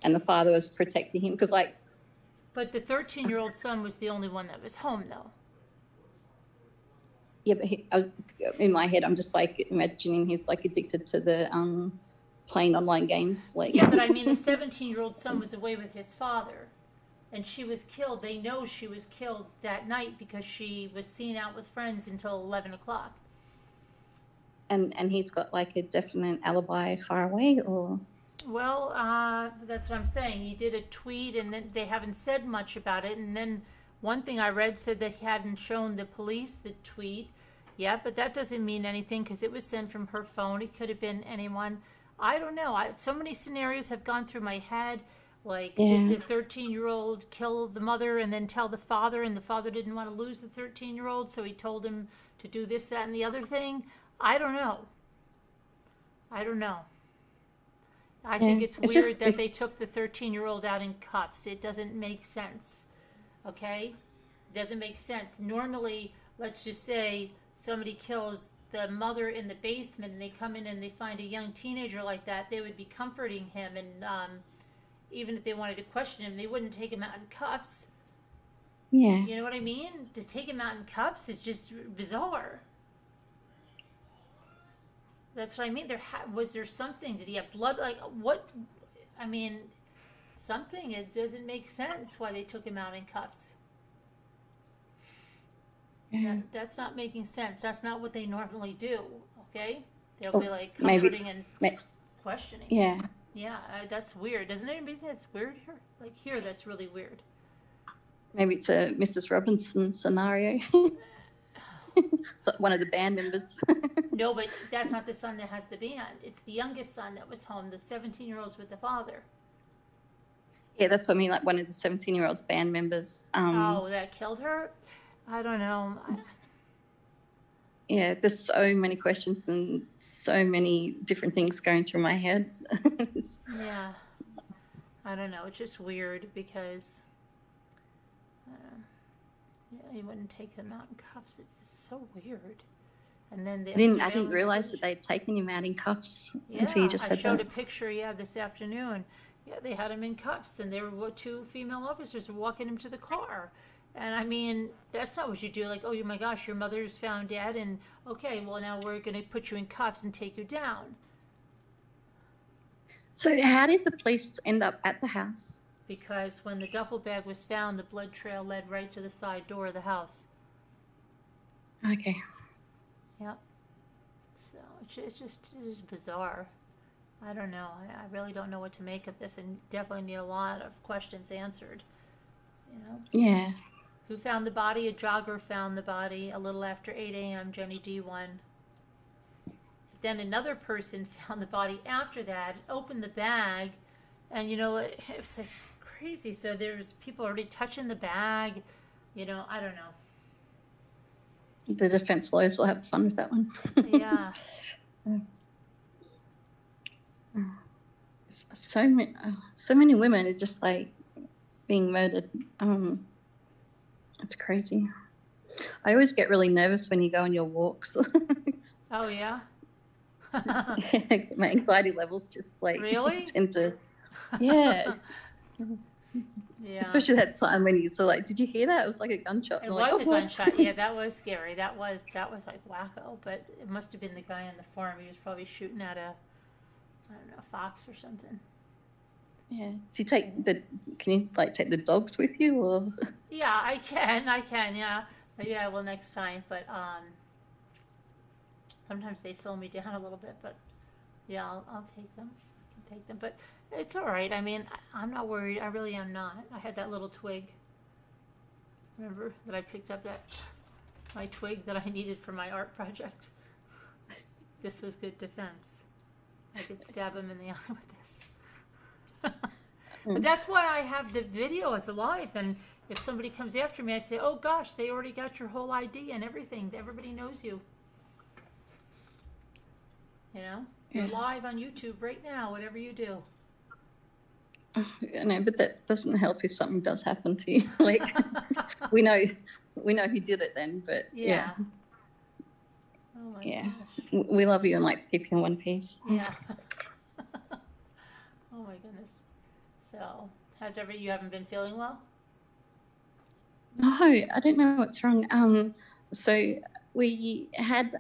and the father was protecting him, because like... But the 13-year-old son was the only one that was home, though. Yeah, but in my head, I'm just like imagining he's like addicted to the playing online games. Like... Yeah, but I mean, the 17-year-old son was away with his father, and she was killed. They know she was killed that night because she was seen out with friends until 11 o'clock. And he's got like a definite alibi far away, or... Well, that's what I'm saying. He did a tweet, and then they haven't said much about it. And then one thing I read said that he hadn't shown the police the tweet yet, but that doesn't mean anything because it was sent from her phone. It could have been anyone. I don't know. So many scenarios have gone through my head. Like, did the 13-year-old kill the mother and then tell the father, and the father didn't want to lose the 13-year-old, so he told him to do this, that, and the other thing? I don't know. I think it's weird that they took the 13-year-old out in cuffs. It doesn't make sense, okay? It doesn't make sense. Normally, let's just say somebody kills the mother in the basement and they come in and they find a young teenager like that, they would be comforting him, and even if they wanted to question him, they wouldn't take him out in cuffs. Yeah. You know what I mean? To take him out in cuffs is just bizarre. That's what I mean. Was there something? Did he have blood? Like, what? I mean, something. It doesn't make sense why they took him out in cuffs. Yeah. That's not making sense. That's not what they normally do, okay? They'll be like Maybe- comforting and questioning. Yeah. Yeah, that's weird. Doesn't anybody think that's weird here? Like here, that's really weird. Maybe it's a Mrs. Robinson scenario. So one of the band members. No, but that's not the son that has the band. It's the youngest son that was home. The 17-year-old's with the father. Yeah, that's what I mean, like one of the 17-year-old's band members. Oh, that killed her? I don't know. Yeah, there's so many questions and so many different things going through my head. Yeah. I don't know. It's just weird because he wouldn't take them out in cuffs. It's just so weird. And then I didn't realize that they'd taken him out in cuffs until you just said that. I showed a picture, this afternoon. Yeah, they had him in cuffs, and there were two female officers walking him to the car. And I mean, that's not what you do. Like, oh my gosh, your mother's found dead, and okay, well now we're going to put you in cuffs and take you down. So how did the police end up at the house? Because when the duffel bag was found, the blood trail led right to the side door of the house. Okay. Yep. So it's just bizarre. I don't know. I really don't know what to make of this, and definitely need a lot of questions answered. You know? Yeah. Who found the body? A jogger found the body a little after 8 a.m., Jenny D1. Then another person found the body after that, opened the bag, and it was like crazy. So there's people already touching the bag. I don't know. The defense lawyers will have fun with that one. Yeah. So many women are just like being murdered. It's crazy. I always get really nervous when you go on your walks. Oh yeah. My anxiety levels just like Really? tend to, yeah. Yeah. Especially that time when you saw like, did you hear that? It was like a gunshot. It I'm was like, a gunshot. Yeah, that was scary. That was like wacko. But it must have been the guy on the farm. He was probably shooting at a fox or something. Yeah. Can you like take the dogs with you or? Yeah, I can. Yeah. Maybe I will next time. But sometimes they slow me down a little bit. But yeah, I'll take them. I can take them. But it's all right. I mean, I'm not worried. I really am not. I had that little twig. Remember that I picked up my twig that I needed for my art project. This was good defense. I could stab him in the eye with this. But that's why I have the video as alive, and if somebody comes after me, I say, oh gosh, they already got your whole ID and everything. Everybody knows you. You're live on YouTube right now, whatever you do. No, but that doesn't help if something does happen to you. Like, we know who did it then, but yeah. Oh my gosh. We love you and like to keep you in one piece. Yeah. Oh my goodness. So, you haven't been feeling well? No, I don't know what's wrong. So we had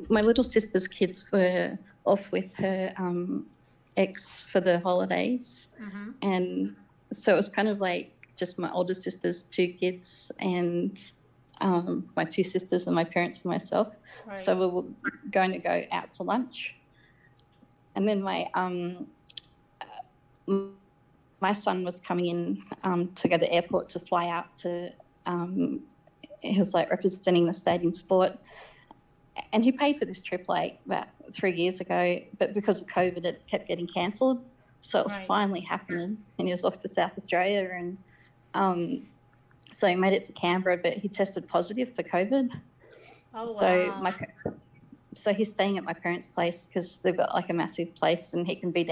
my little sister's kids were off with her ex for the holidays, and so it was kind of like just my older sister's two kids and my two sisters and my parents and myself. Right. So we were going to go out to lunch, and then my son was coming in to go to the airport to fly out to. He was like representing the state in sport, and he paid for this trip like about 3 years ago, but because of COVID, it kept getting cancelled. So it was finally happening, and he was off to South Australia, and so he made it to Canberra, but he tested positive for COVID. Oh, so wow. So he's staying at my parents' place because they've got like a massive place, and he can be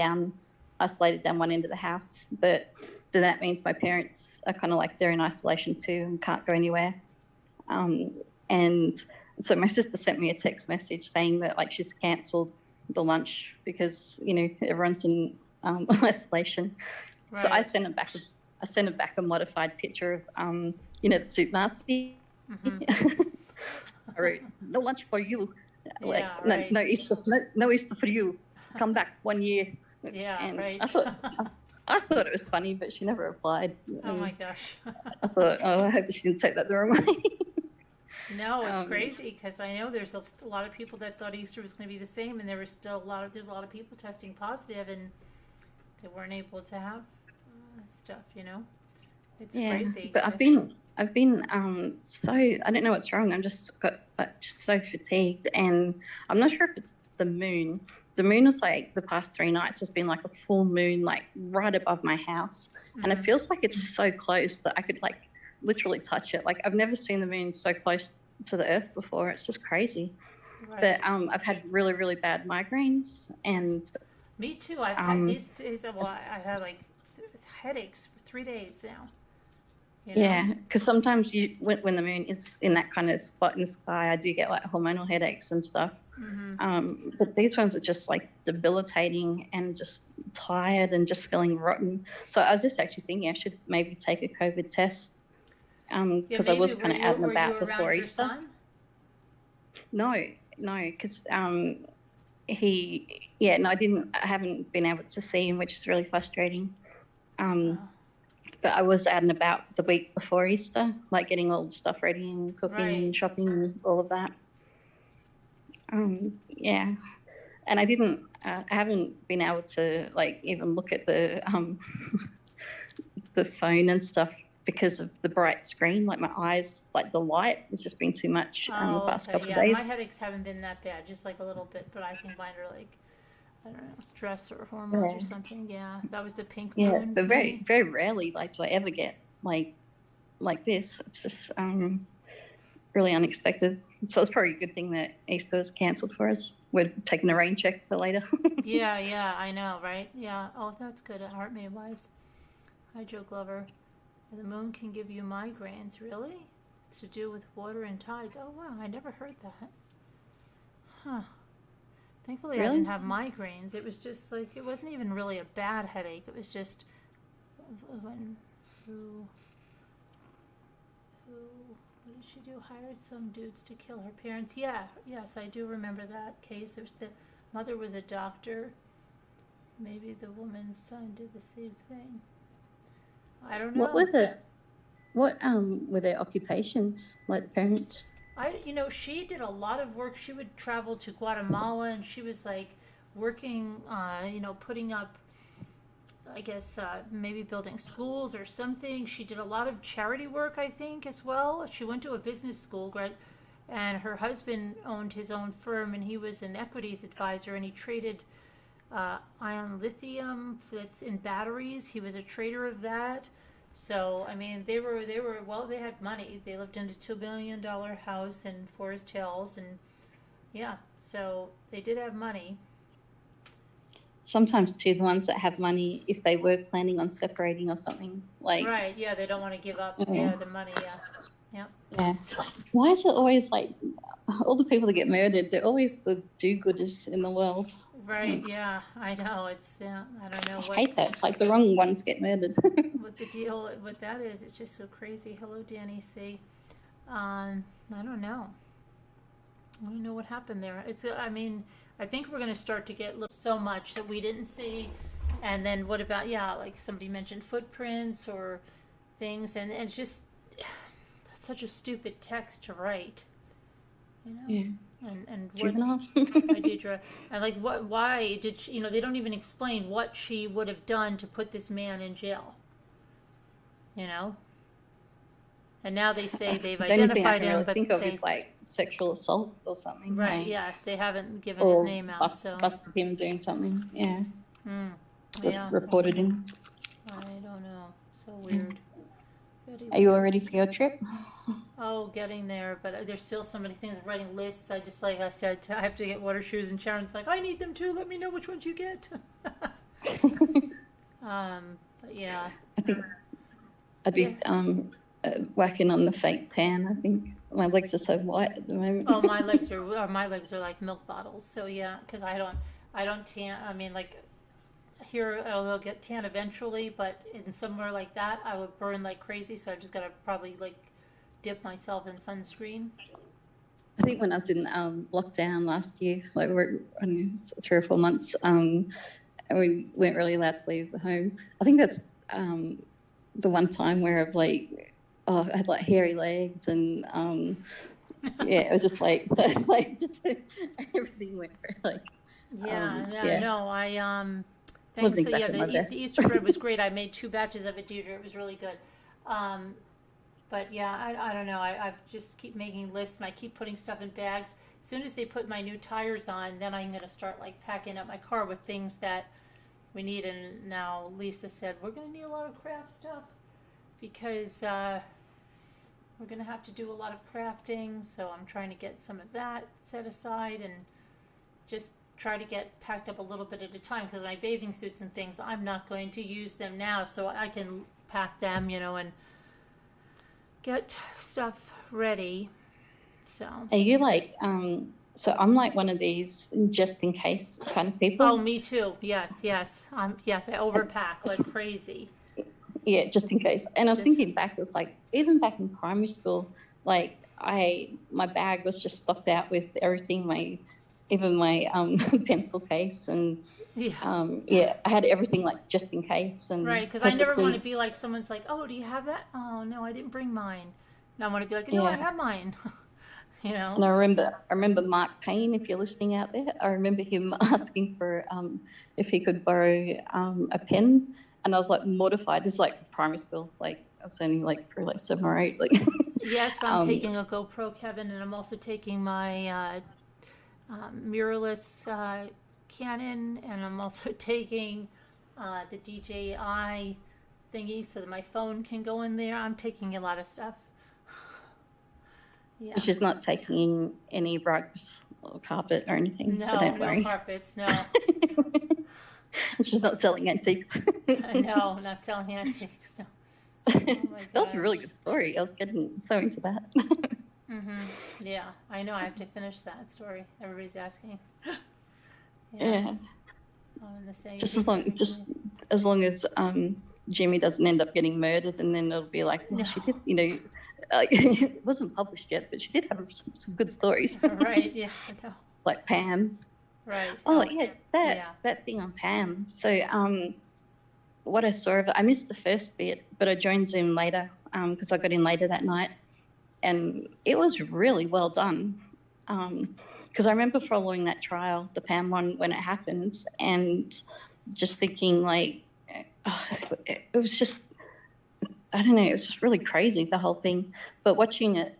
isolated down one end of the house. But then that means my parents are kind of like they're in isolation too and can't go anywhere. And so my sister sent me a text message saying that like she's cancelled the lunch because, you know, everyone's in isolation. Right. So I sent it back a modified picture of, you know, the soup Nazi. I wrote, no lunch for you. Like, Yeah, right. no Easter, no Easter for you. Come back 1 year. Yeah, and right. I thought it was funny, but she never replied. Oh my gosh. I thought, oh, I hope she didn't take that the wrong way. No, it's crazy because I know there's a lot of people that thought Easter was going to be the same, and there's a lot of people testing positive, and they weren't able to have stuff. You know, it's crazy. But I've been so I don't know what's wrong. I'm just so fatigued, and I'm not sure if it's the moon. The moon was like the past 3 nights has been like a full moon, like right above my house, and it feels like it's so close that I could like literally touch it. Like I've never seen the moon so close to the earth before. It's just crazy. Right. But I've had really, really bad migraines, and me too. I've had these days. Well, I had like headaches for 3 days now. You know? Yeah, because sometimes when the moon is in that kind of spot in the sky, I do get like hormonal headaches and stuff. But these ones are just like debilitating and just tired and just feeling rotten. So I was just actually thinking I should maybe take a COVID test because I was kind of out and about before Easter. No, because I haven't been able to see him, which is really frustrating. But I was out and about the week before Easter, like getting all the stuff ready and cooking and shopping and all of that. And I haven't been able to like even look at the the phone and stuff because of the bright screen. Like my eyes, like the light has just been too much the past couple of days. My headaches haven't been that bad, just like a little bit, but I think mine are like, I don't know, stress or hormones or something. Yeah, that was the pink moon. Yeah, but very, very rarely like do I ever get like this. It's just really unexpected. So it's probably a good thing that Easter was cancelled for us. We're taking a rain check for later. Yeah, I know, right? Yeah. Oh, that's good. Heart May wise. Hi, Joe Glover. The moon can give you migraines. Really? It's to do with water and tides. Oh wow, I never heard that. Huh. Thankfully, I didn't have migraines. It was just like, it wasn't even really a bad headache. It was just what did she do? Hired some dudes to kill her parents. Yes, I do remember that case. It was the mother was a doctor. Maybe the woman's son did the same thing. I don't know. What were their occupations, like the parents? She did a lot of work. She would travel to Guatemala, and she was like working, putting up, I guess, maybe building schools or something. She did a lot of charity work, I think, as well. She went to a business school, and her husband owned his own firm, and he was an equities advisor, and he traded ion lithium that's in batteries. He was a trader of that. So, I mean, they had money. They lived in a $2 billion house in Forest Hills, and so they did have money. Sometimes, too, the ones that have money, if they were planning on separating or something, like... Right, yeah, they don't want to give up the money, yeah. Yeah. Why is it always, like, all the people that get murdered, they're always the do-gooders in the world? Right, yeah, I know. It's, I don't know. I hate that. It's like the wrong ones get murdered. What the deal, what that is, it's just so crazy. Hello, Danny C. I don't know. I don't know what happened there. I think we're going to start to get so much that we didn't see. And then what about, like somebody mentioned footprints or things. And it's just such a stupid text to write. You know? Yeah. And Juvenile. And like, why did she, they don't even explain what she would have done to put this man in jail. And now they say they've identified him, but think of is like sexual assault or something. Right? Like, yeah, they haven't given his name out. Busted him doing something. Yeah. Yeah. Reported him. I don't know. So weird. Are you all ready for your trip? Oh, getting there, but there's still so many things. I'm writing lists. I just, like I said, I have to get water shoes, and Sharon's like, I need them too. Let me know which ones you get. But yeah. I think I'd be whacking on the fake tan, I think. My legs are so white at the moment. Oh, my legs are like milk bottles. So yeah, because I don't tan. I mean, like here I'll get tan eventually, but in somewhere like that, I would burn like crazy. So I just gotta probably like dip myself in sunscreen. I think when I was in lockdown last year, like we're 3 or 4 months, we weren't really allowed to leave the home. I think that's the one time where I've like, I had like hairy legs and yeah, it was just like, so it's like just everything went for like. Yeah, Yeah. no, I thanks. Wasn't So yeah, exactly my the best. Easter bread was great. I made 2 batches of it, Deirdre. It was really good. But yeah, I don't know. I've just keep making lists and I keep putting stuff in bags. As soon as they put my new tires on, then I'm gonna start like packing up my car with things that we need. And now Lisa said we're gonna need a lot of craft stuff because we're gonna have to do a lot of crafting. So I'm trying to get some of that set aside and just try to get packed up a little bit at a time because my bathing suits and things, I'm not going to use them now, so I can pack them, and get stuff ready. So. Are you like, so I'm like one of these just in case kind of people. Oh, me too. Yes. Yes, I overpack like crazy. Yeah, just in case. And I was thinking back, it was like, even back in primary school, like my bag was just stocked out with everything, even my pencil case and I had everything like just in case. And right, because I never want to be like someone's like, oh, do you have that? Oh no, I didn't bring mine. And I want to be like, no, I have mine. And I remember Mark Payne, if you're listening out there, I remember him asking for if he could borrow a pen, and I was like mortified. This is like primary school, like I was only like probably like 7 or 8. Like yes, I'm taking a GoPro, Kevin, and I'm also taking my mirrorless Canon, and I'm also taking the DJI thingy so that my phone can go in there. I'm taking a lot of stuff. Yeah. She's not taking any rugs or carpet or anything, so don't worry. No carpets, no. She's not selling antiques. No, not selling antiques. No. Oh my that was a really good story. I was getting so into that. Yeah, I know. I have to finish that story. Everybody's asking. Yeah. I'm the same. Just as long as Jimmy doesn't end up getting murdered, and then it'll be like, well, no. She did, it wasn't published yet, but she did have some good stories. Right. Yeah. I know. It's like Pam. Right. Oh yeah, that thing on Pam. So what I saw of it, I missed the first bit, but I joined Zoom later because I got in later that night, and it was really well done. Because I remember following that trial, the Pam one, when it happened, and just thinking like, it was just, I don't know, it was just really crazy, the whole thing. But watching it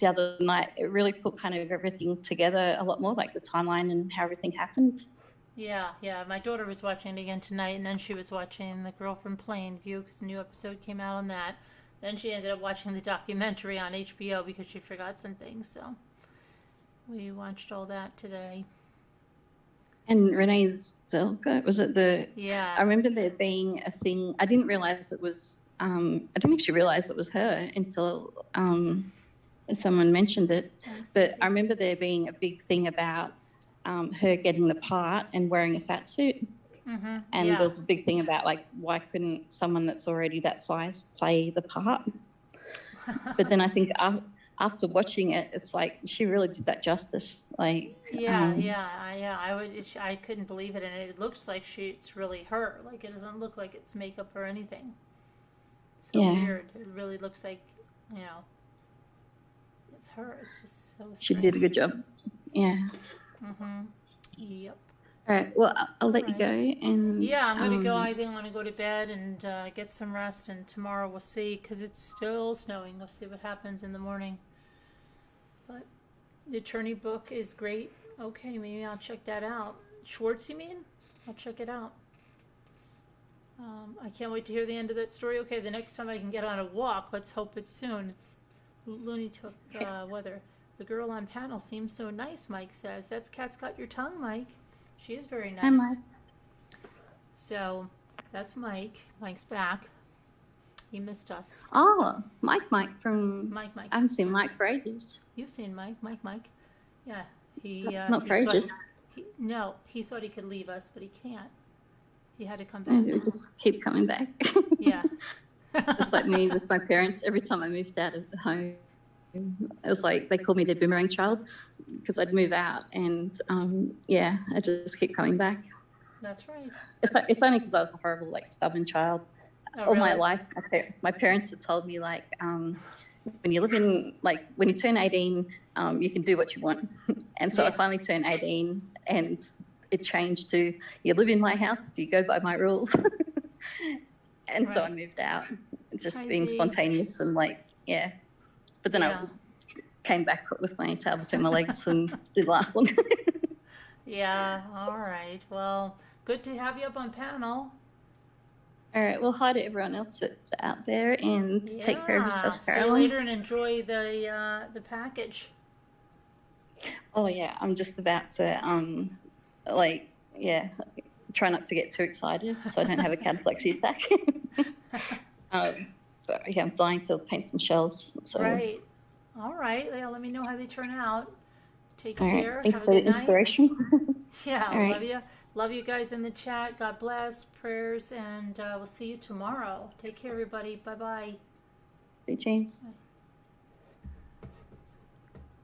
the other night, it really put kind of everything together a lot more, like the timeline and how everything happened. Yeah. My daughter was watching it again tonight, and then she was watching The Girl from Plainview because a new episode came out on that. Then she ended up watching the documentary on HBO because she forgot some things, so we watched all that today. And Renee Zellweger, was it the? Yeah. I remember there being a thing. I didn't realize it was. I didn't actually realize it was her until someone mentioned it. But I remember there being a big thing about her getting the part and wearing a fat suit. Mm-hmm. And there was a big thing about like, why couldn't someone that's already that size play the part? But then I think after watching it, it's like she really did that justice. Like I couldn't believe it, and it looks like it's really her. Like it doesn't look like it's makeup or anything. It's so weird. It really looks like it's her. It's just so strange. She did a good job. Yeah. Yep. All right. Well, I'll let you go. And I'm going to go. I think I'm going to go to bed and get some rest. And tomorrow we'll see, because it's still snowing. We'll see what happens in the morning. But the attorney book is great. Okay, maybe I'll check that out. Schwartz, you mean? I'll check it out. I can't wait to hear the end of that story. Okay, the next time I can get on a walk, let's hope it's soon. It's Looney Took weather. The girl on panel seems so nice, Mike says. That's Cat's Got Your Tongue, Mike. She is very nice. Hi, Mike. So that's Mike. Mike's back. He missed us. Oh, Mike from. Mike. I haven't seen Mike for ages. You've seen Mike. Yeah, Not he for thought ages. he thought he could leave us, but he can't. He had to come And back. it just keep coming back. Yeah. Just like me with my parents. Every time I moved out of the home, it was like they called me their boomerang child because I'd move out, and yeah, I just keep coming back. That's right. It's only because I was a horrible, like, stubborn child. Oh, All my really? life, my parents had told me, like, when you live in, like, when you turn 18, you can do what you want. And so I Yeah. finally turned 18, and it changed to, you live in my house, you go by my rules. And so I Right. moved out. It's just I being see. spontaneous and, like, yeah. But then Yeah. I came back with my tail between my legs and did last one. Yeah. All right. Well, good to have you up on panel. All right. Well, hi to everyone else that's out there, and take care of yourself, See you Caroline. later and enjoy the package. Oh yeah, I'm just about to like, yeah, try not to get too excited so I don't have a cataplexy attack. But yeah, I'm dying to paint some shells. So Right. All right. Yeah, let me know how they turn out. Take all care. right, thanks Have a for the good night. inspiration. Yeah, All right. love you. Love you guys in the chat. God bless. Prayers, and we'll see you tomorrow. Take care, everybody. Bye-bye. See you, James. Bye.